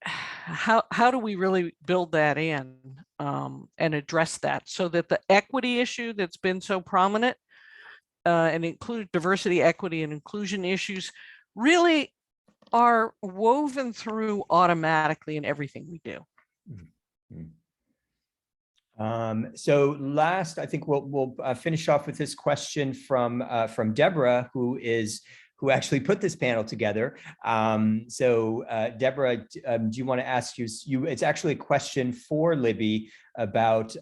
how do we really build that in and address that so that the equity issue that's been so prominent and include diversity, equity, and inclusion issues really are woven through automatically in everything we do. So last, I think we'll finish off with this question from Deborah, who who actually put this panel together. So Deborah, do you want to ask you, it's actually a question for Libby about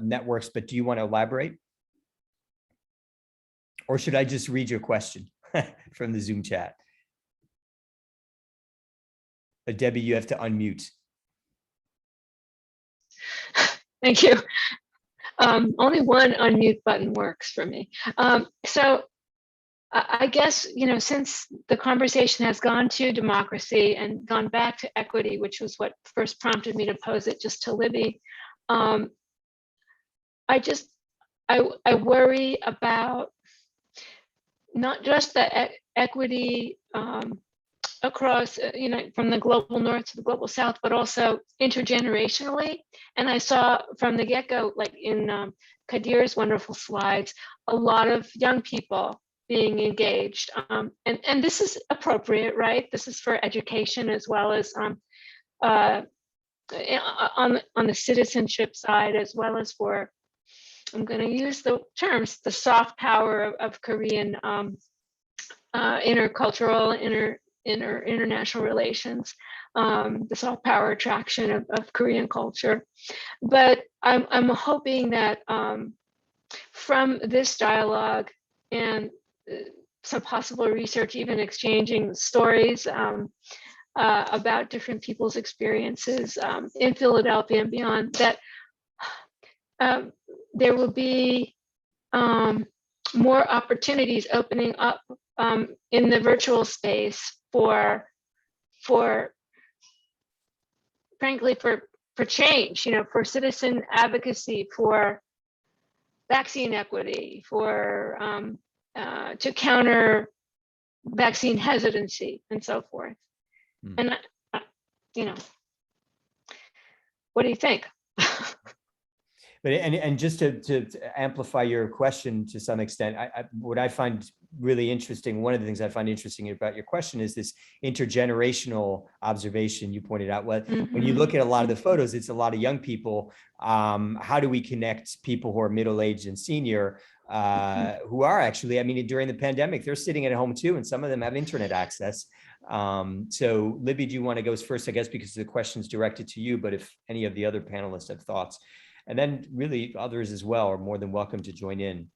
networks, but do you want to elaborate? Or should I just read your question from the Zoom chat? Debbie, you have to unmute. Thank you. Only one unmute button works for me. So I guess, since the conversation has gone to democracy and gone back to equity, which was what first prompted me to pose it just to Libby, I worry about not just the equity across, from the global north to the global south, but also intergenerationally. And I saw from the get-go, like in Kadir's wonderful slides, a lot of young people being engaged. And this is appropriate, right? This is for education as well as on the citizenship side, as well as for, I'm going to use the terms, the soft power of Korean intercultural, international relations, the soft power attraction of Korean culture. But I'm hoping that from this dialogue and some possible research, even exchanging stories about different people's experiences in Philadelphia and beyond, that there will be more opportunities opening up in the virtual space for frankly, for change, for citizen advocacy, for vaccine equity, for to counter vaccine hesitancy and so forth. And what do you think? But and just to amplify your question to some extent, what I find really interesting, one of the things I find interesting about your question is this intergenerational observation you pointed out. When you look at a lot of the photos, it's a lot of young people. How do we connect people who are middle-aged and senior, who are actually, I mean, during the pandemic, they're sitting at home too, and some of them have internet access. So Libby, do you want to go first, I guess, because the question's directed to you, but if any of the other panelists have thoughts. And then really others as well are more than welcome to join in.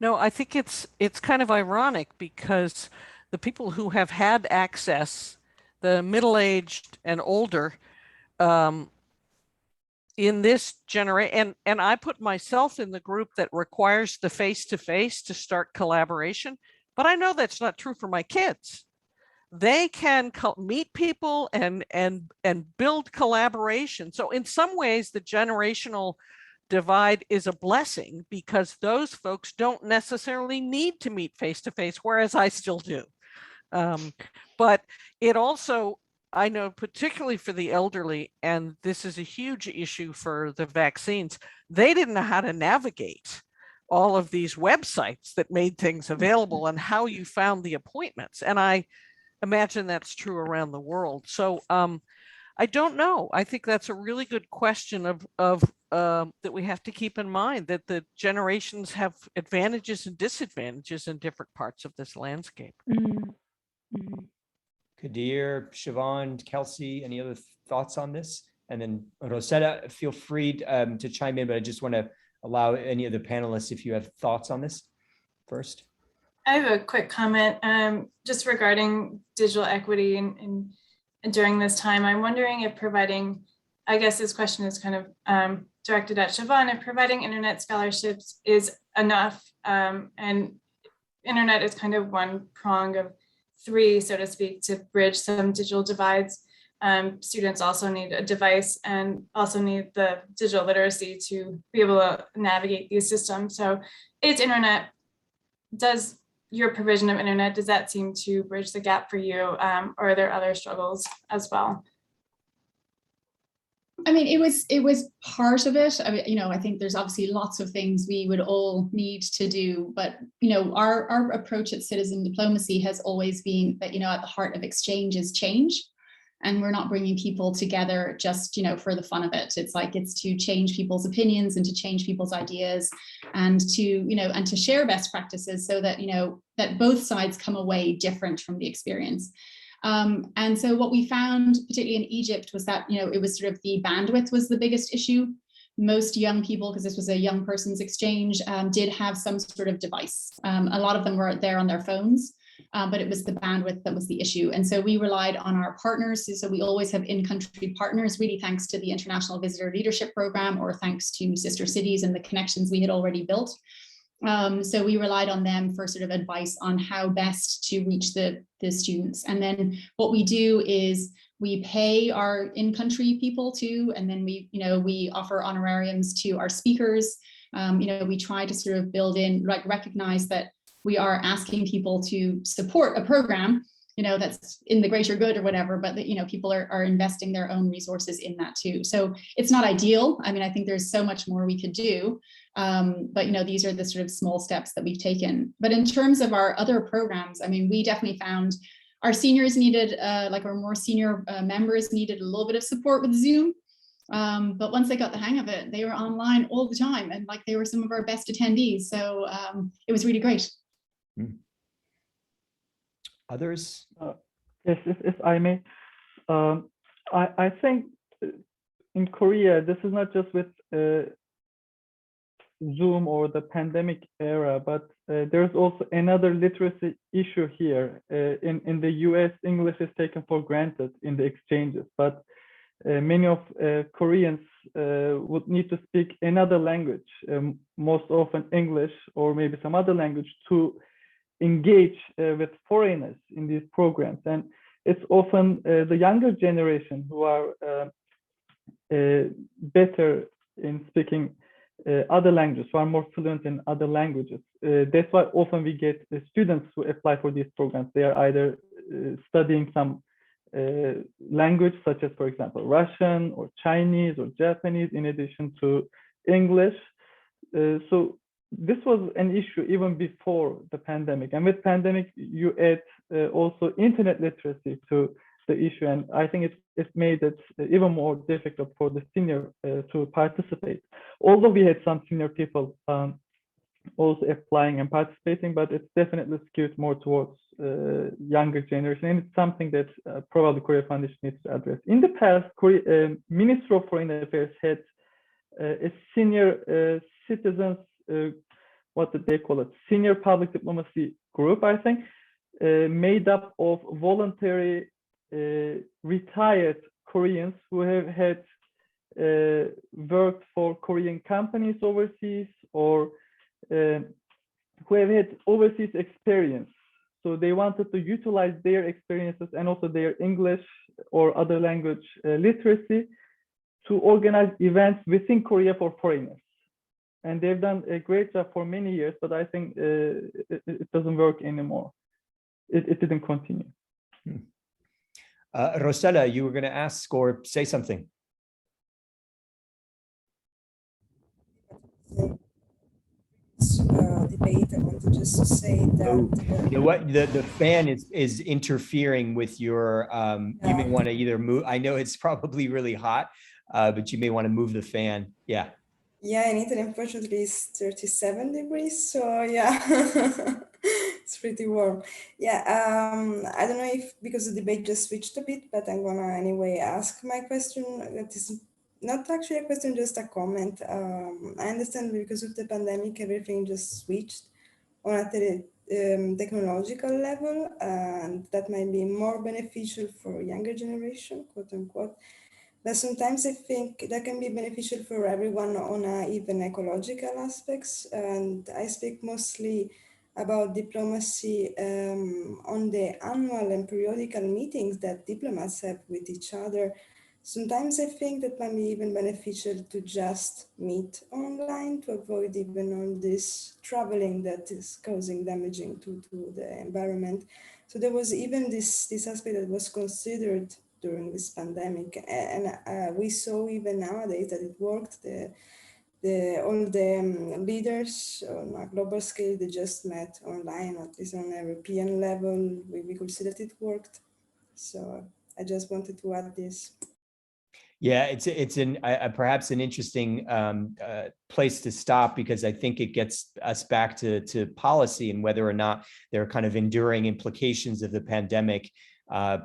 No, I think it's kind of ironic because the people who have had access, the middle-aged and older, in this generation, and I put myself in the group that requires the face-to-face to start collaboration, but I know that's not true for my kids. They can meet people and build collaboration. So in some ways, the generational divide is a blessing because those folks don't necessarily need to meet face-to-face, whereas I still do. But it also, I know, particularly for the elderly, and this is a huge issue for the vaccines, they didn't know how to navigate all of these websites that made things available and how you found the appointments. And I imagine that's true around the world. So I don't know. I think that's a really good question of that we have to keep in mind, that the generations have advantages and disadvantages in different parts of this landscape. Kadir, Siobhan, Kelsey, any other thoughts on this? And then Rosetta, feel free to chime in, but I just want to allow any of the panelists, if you have thoughts on this first. I have a quick comment just regarding digital equity and during this time. I'm wondering if providing, I guess this question is kind of directed at Siobhan, if providing internet scholarships is enough, and internet is kind of one prong of three, so to speak, to bridge some digital divides. Students also need a device and also need the digital literacy to be able to navigate these systems. So does your provision of internet, does that seem to bridge the gap for you, or are there other struggles as well? I mean, it was part of it. I mean, I think there's obviously lots of things we would all need to do, but our approach at citizen diplomacy has always been that at the heart of exchange is change, and we're not bringing people together just for the fun of it. It's to change people's opinions and to change people's ideas, and to share best practices so that that both sides come away different from the experience. And so what we found, particularly in Egypt, was that, it was sort of the bandwidth was the biggest issue. Most young people, because this was a young person's exchange, did have some sort of device. A lot of them were there on their phones, but it was the bandwidth that was the issue. And so we relied on our partners. So we always have in-country partners, really thanks to the International Visitor Leadership Program, or thanks to sister cities and the connections we had already built. So we relied on them for sort of advice on how best to reach the students. And then what we do is we pay our in-country people too, and then we offer honorariums to our speakers. We try to sort of build in, recognize that we are asking people to support a program, that's in the greater good or whatever, but that, people are investing their own resources in that too. So it's not ideal. I mean, I think there's so much more we could do. But these are the sort of small steps that we've taken. But in terms of our other programs, I mean, we definitely found our seniors needed, our more senior members needed a little bit of support with Zoom. But once they got the hang of it, they were online all the time, and they were some of our best attendees. So it was really great. Others? Yes, if I may. I think in Korea, this is not just with Zoom or the pandemic era, but there's also another literacy issue here. In the US, English is taken for granted in the exchanges, but many of Koreans would need to speak another language, most often English or maybe some other language, to engage with foreigners in these programs. And it's often the younger generation who are better in speaking other languages, who are more fluent in other languages. That's why often we get students who apply for these programs. They are either studying some language, such as, for example, Russian or Chinese or Japanese, in addition to English. So this was an issue even before the pandemic. And with pandemic, you add also internet literacy to the issue. And I think it made it even more difficult for the senior to participate. Although we had some senior people also applying and participating, but it's definitely skewed more towards younger generation. And it's something that probably Korea Foundation needs to address. In the past, Ministry of Foreign Affairs had a senior citizens, what did they call it? Senior public diplomacy group, I think, made up of voluntary retired Koreans who have had worked for Korean companies overseas, or who have had overseas experience. So they wanted to utilize their experiences and also their English or other language literacy to organize events within Korea for foreigners. And they've done a great job for many years, but I think it doesn't work anymore. It didn't continue. Rosella, you were going to ask or say something. Debate, I wanted just to say that you know what, the fan is interfering with your you may want to either move. I know it's probably really hot, but you may want to move the fan. Yeah, in Italy unfortunately it's 37 degrees, so yeah. It's pretty warm. I don't know if because the debate just switched a bit, but I'm gonna anyway ask my question. That is not actually a question, just a comment. I understand because of the pandemic, everything just switched on a technological level, and that might be more beneficial for younger generation, quote unquote. But sometimes I think that can be beneficial for everyone on even ecological aspects. And I speak mostly about diplomacy on the annual and periodical meetings that diplomats have with each other. Sometimes I think that might be even beneficial to just meet online to avoid even all this traveling that is causing damaging to the environment. So there was even this aspect that was considered during this pandemic, and we saw even nowadays that it worked. All the leaders on a global scale, they just met online, at least on a European level. We could see that it worked. So I just wanted to add this. Yeah, it's perhaps an interesting place to stop, because I think it gets us back to policy and whether or not there are kind of enduring implications of the pandemic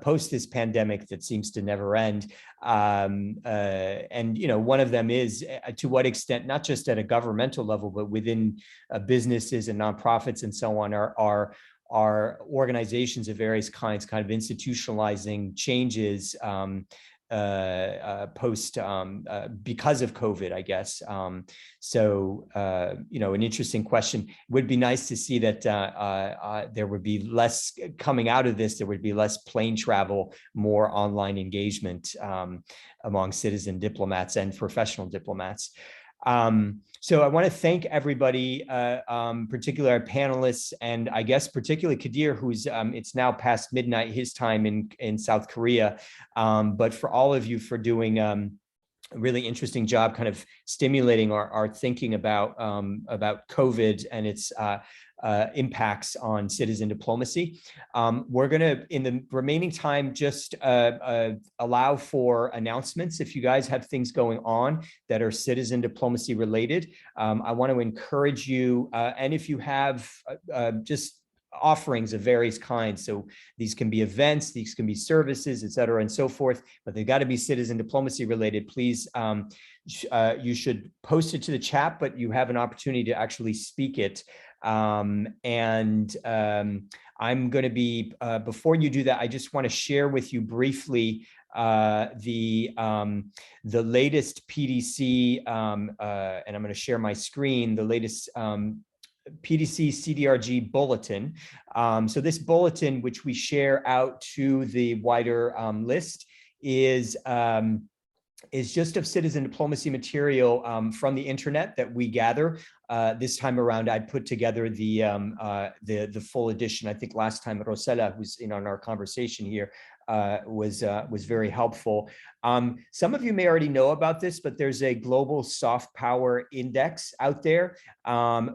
post this pandemic that seems to never end. And, you know, one of them is to what extent, not just at a governmental level, but within businesses and nonprofits and so on, are organizations of various kinds kind of institutionalizing changes post because of COVID, I guess. So, you know, an interesting question. It would be nice to see that there would be less coming out of this, there would be less plane travel, more online engagement among citizen diplomats and professional diplomats. So I want to thank everybody, particularly our panelists, and I guess particularly Kadir, who's it's now past midnight his time in South Korea, but for all of you for doing a really interesting job kind of stimulating our thinking about COVID and its impacts on citizen diplomacy. We're going to, in the remaining time, just allow for announcements. If you guys have things going on that are citizen diplomacy related, I want to encourage you, and if you have just offerings of various kinds, so these can be events, these can be services, et cetera, and so forth, but they've got to be citizen diplomacy related. Please, you should post it to the chat, but you have an opportunity to actually speak it. I'm going to be, before you do that, I just want to share with you briefly the latest PDC, and I'm going to share my screen, the latest PDC CDRG bulletin. So this bulletin, which we share out to the wider list, is is just of citizen diplomacy material from the internet that we gather. This time around, I put together the full edition. I think last time Rosella, who's in on our conversation here, was very helpful. Some of you may already know about this, but there's a global soft power index out there,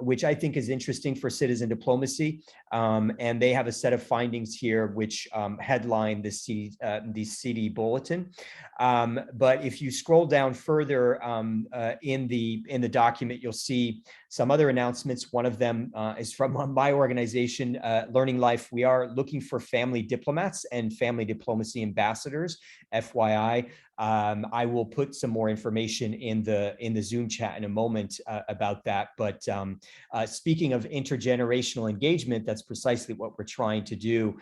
which I think is interesting for citizen diplomacy. And they have a set of findings here which headline the CD bulletin. But if you scroll down further in the document, you'll see some other announcements. One of them is from my organization, Learning Life. We are looking for family diplomats and family diplomacy ambassadors, FYI. I will put some more information in the Zoom chat in a moment about that. But speaking of intergenerational engagement, that's precisely what we're trying to do,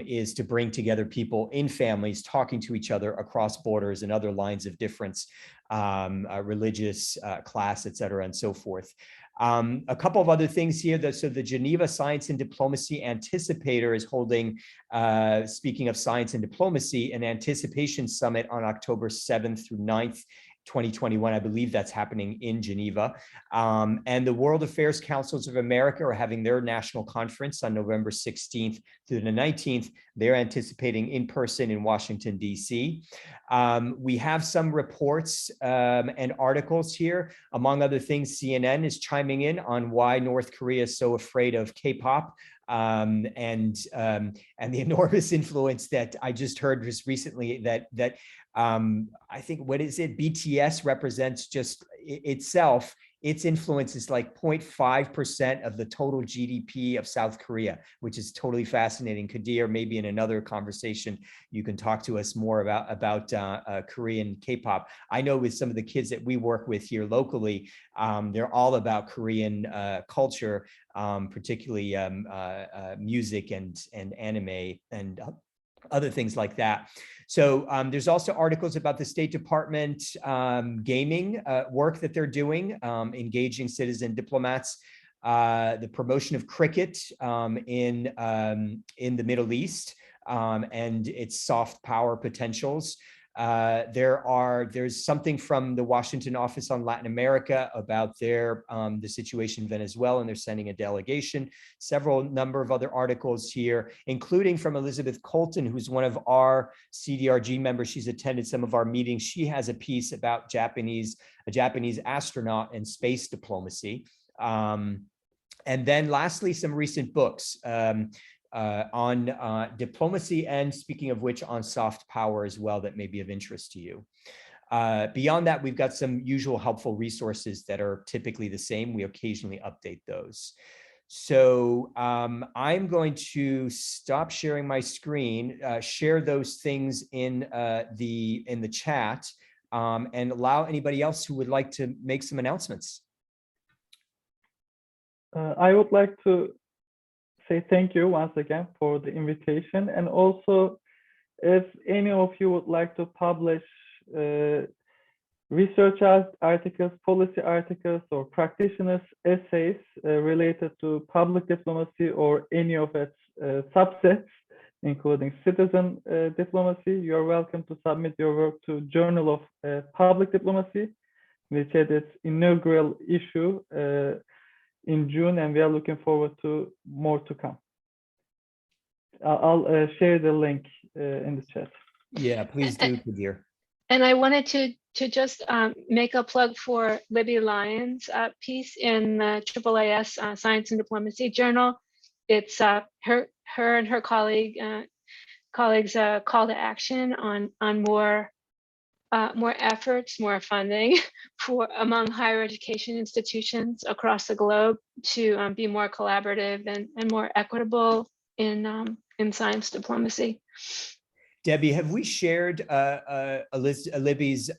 is to bring together people in families, talking to each other across borders and other lines of difference, religious, class, et cetera, and so forth. A couple of other things here. So the Geneva Science and Diplomacy Anticipator is holding, speaking of science and diplomacy, an anticipation summit on October 7th through 9th, 2021. I believe that's happening in Geneva. And the World Affairs Councils of America are having their national conference on November 16th through the 19th. They're anticipating in person in Washington, D.C. We have some reports and articles here. Among other things, CNN is chiming in on why North Korea is so afraid of K-pop. And the enormous influence that I just heard just recently that I think, what is it? BTS represents just itself. Its influence is like 0.5% of the total GDP of South Korea, which is totally fascinating. Kadir, maybe in another conversation, you can talk to us more about Korean K-pop. I know with some of the kids that we work with here locally, they're all about Korean culture, particularly music and anime and other things like that. So there's also articles about the State Department gaming work that they're doing, engaging citizen diplomats, the promotion of cricket in the Middle East and its soft power potentials. There's something from the Washington office on Latin America about the situation in Venezuela, and they're sending a delegation. Number of other articles here, including from Elizabeth Colton, who's one of our CDRG members. She's attended some of our meetings. She has a piece about a Japanese astronaut and space diplomacy. And then lastly, some recent books. On diplomacy, and speaking of which, on soft power as well, that may be of interest to you. Beyond that, we've got some usual helpful resources that are typically the same. We occasionally update those. So I'm going to stop sharing my screen, share those things in the chat, and allow anybody else who would like to make some announcements. I would like to say thank you once again for the invitation, and also if any of you would like to publish research articles, policy articles, or practitioners' essays related to public diplomacy or any of its subsets, including citizen diplomacy, you are welcome to submit your work to Journal of Public Diplomacy, which had its inaugural issue in June, and we are looking forward to more to come. I'll share the link in the chat. Yeah, please do, Kadir. And I wanted to just make a plug for Libby Lyons' piece in the AAAS Science and Diplomacy Journal. It's her and her colleagues' call to action on more efforts, more funding among higher education institutions across the globe to be more collaborative and more equitable in science diplomacy. Debbie, have we shared Libby's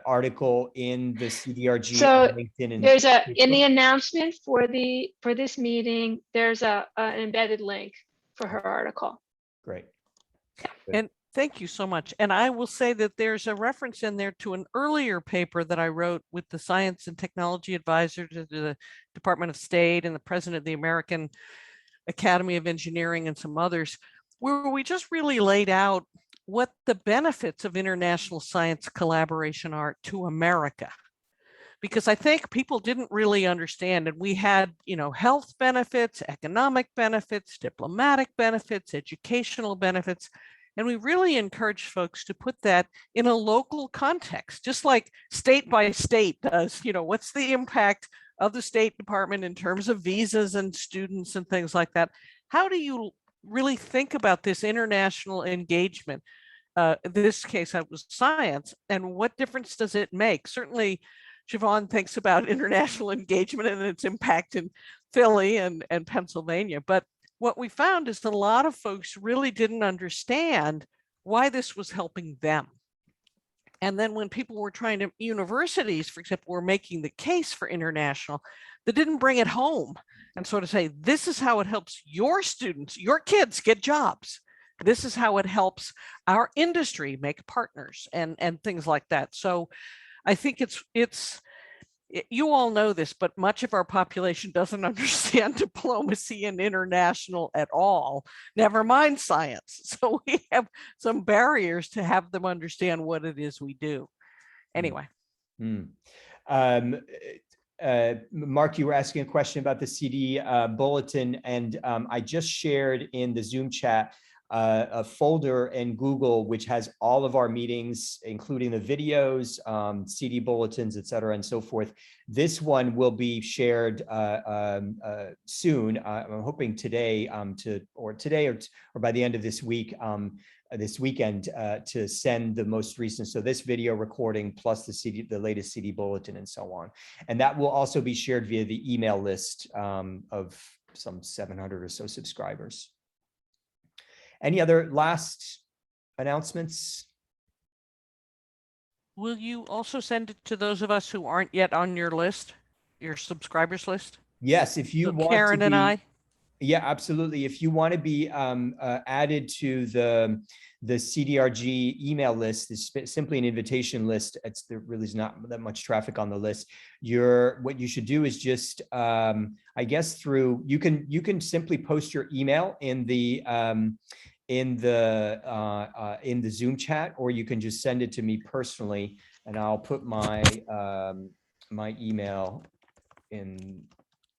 article in the CDRG so on LinkedIn? And there's Facebook? in the announcement for this meeting, there's an embedded link for her article. Great. And thank you so much. And I will say that there's a reference in there to an earlier paper that I wrote with the Science and Technology Advisor to the Department of State and the President of the American Academy of Engineering and some others, where we just really laid out what the benefits of international science collaboration are to America. Because I think people didn't really understand, and we had, health benefits, economic benefits, diplomatic benefits, educational benefits, and we really encourage folks to put that in a local context, just like state by state does. What's the impact of the State Department in terms of visas and students and things like that? How do you really think about this international engagement? In this case, it was science, and what difference does it make? Certainly, Siobhan thinks about international engagement and its impact in Philly and Pennsylvania. But what we found is that a lot of folks really didn't understand why this was helping them. And then when people were trying to, universities, for example, were making the case for international, they didn't bring it home and sort of say, this is how it helps your students, your kids get jobs. This is how it helps our industry make partners and things like that. So I think you all know this, but much of our population doesn't understand diplomacy and international at all, never mind science. So we have some barriers to have them understand what it is we do. Anyway. Mark, you were asking a question about the CD bulletin, and I just shared in the Zoom chat a folder in Google which has all of our meetings, including the videos, CD bulletins, et cetera, and so forth. This one will be shared soon. I'm hoping today, or by the end of this week, this weekend, to send the most recent. So this video recording plus the latest CD bulletin and so on. And that will also be shared via the email list of some 700 or so subscribers. Any other last announcements? Will you also send it to those of us who aren't yet on your list, your subscribers list? Yes, if you want Karen and I. Yeah, absolutely. If you want to be added to the CDRG email list, it's simply an invitation list. There really is not that much traffic on the list. What you should do is just, I guess, you can simply post your email in the Zoom chat, or you can just send it to me personally, and I'll put my my email in.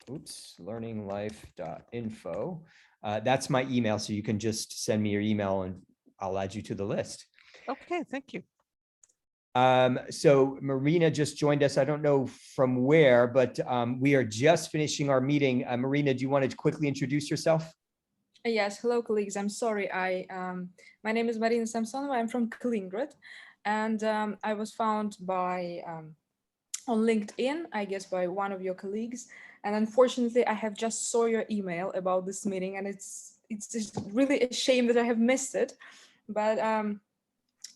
learninglife.info. That's my email, so you can just send me your email and I'll add you to the list. Okay, thank you. So Marina just joined us. I don't know from where, but we are just finishing our meeting. Marina, do you want to quickly introduce yourself? Yes, hello colleagues. I'm sorry. My name is Marina Samsonova. I'm from Kaliningrad, and I was found by on LinkedIn, I guess by one of your colleagues. And unfortunately, I have just saw your email about this meeting, and it's just really a shame that I have missed it. But I'm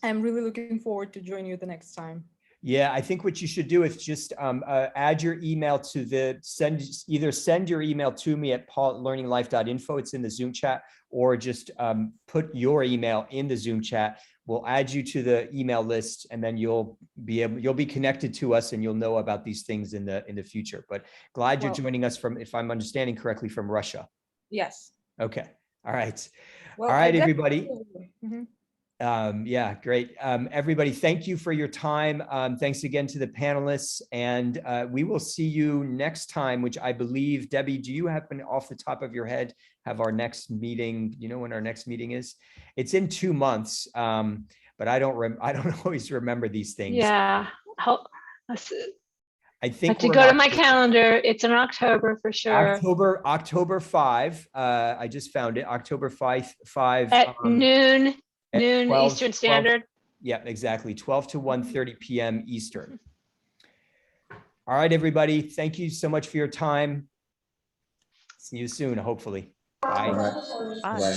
really looking forward to join you the next time. Yeah, I think what you should do is just add your email to either send your email to me at paul@learninglife.info. It's in the Zoom chat, or just put your email in the Zoom chat. We'll add you to the email list, and then you'll be connected to us, and you'll know about these things in the future. But glad you're joining us from, if I'm understanding correctly, from Russia. Yes. Okay. All right. Well, all right, everybody. Mm-hmm. Yeah, great. Everybody, thank you for your time. Thanks again to the panelists, and we will see you next time, which I believe, Debbie, do you happen off the top of your head have our next meeting? You know when our next meeting is? It's in 2 months, but I don't always remember these things. Yeah. I think to go to my calendar. It's in October for sure. October 5. I just found it. October 5. At noon. At Noon 12, Eastern Standard. Yeah, exactly. 12 to 1:30 p.m. Eastern. All right, everybody. Thank you so much for your time. See you soon, hopefully. Bye. Bye.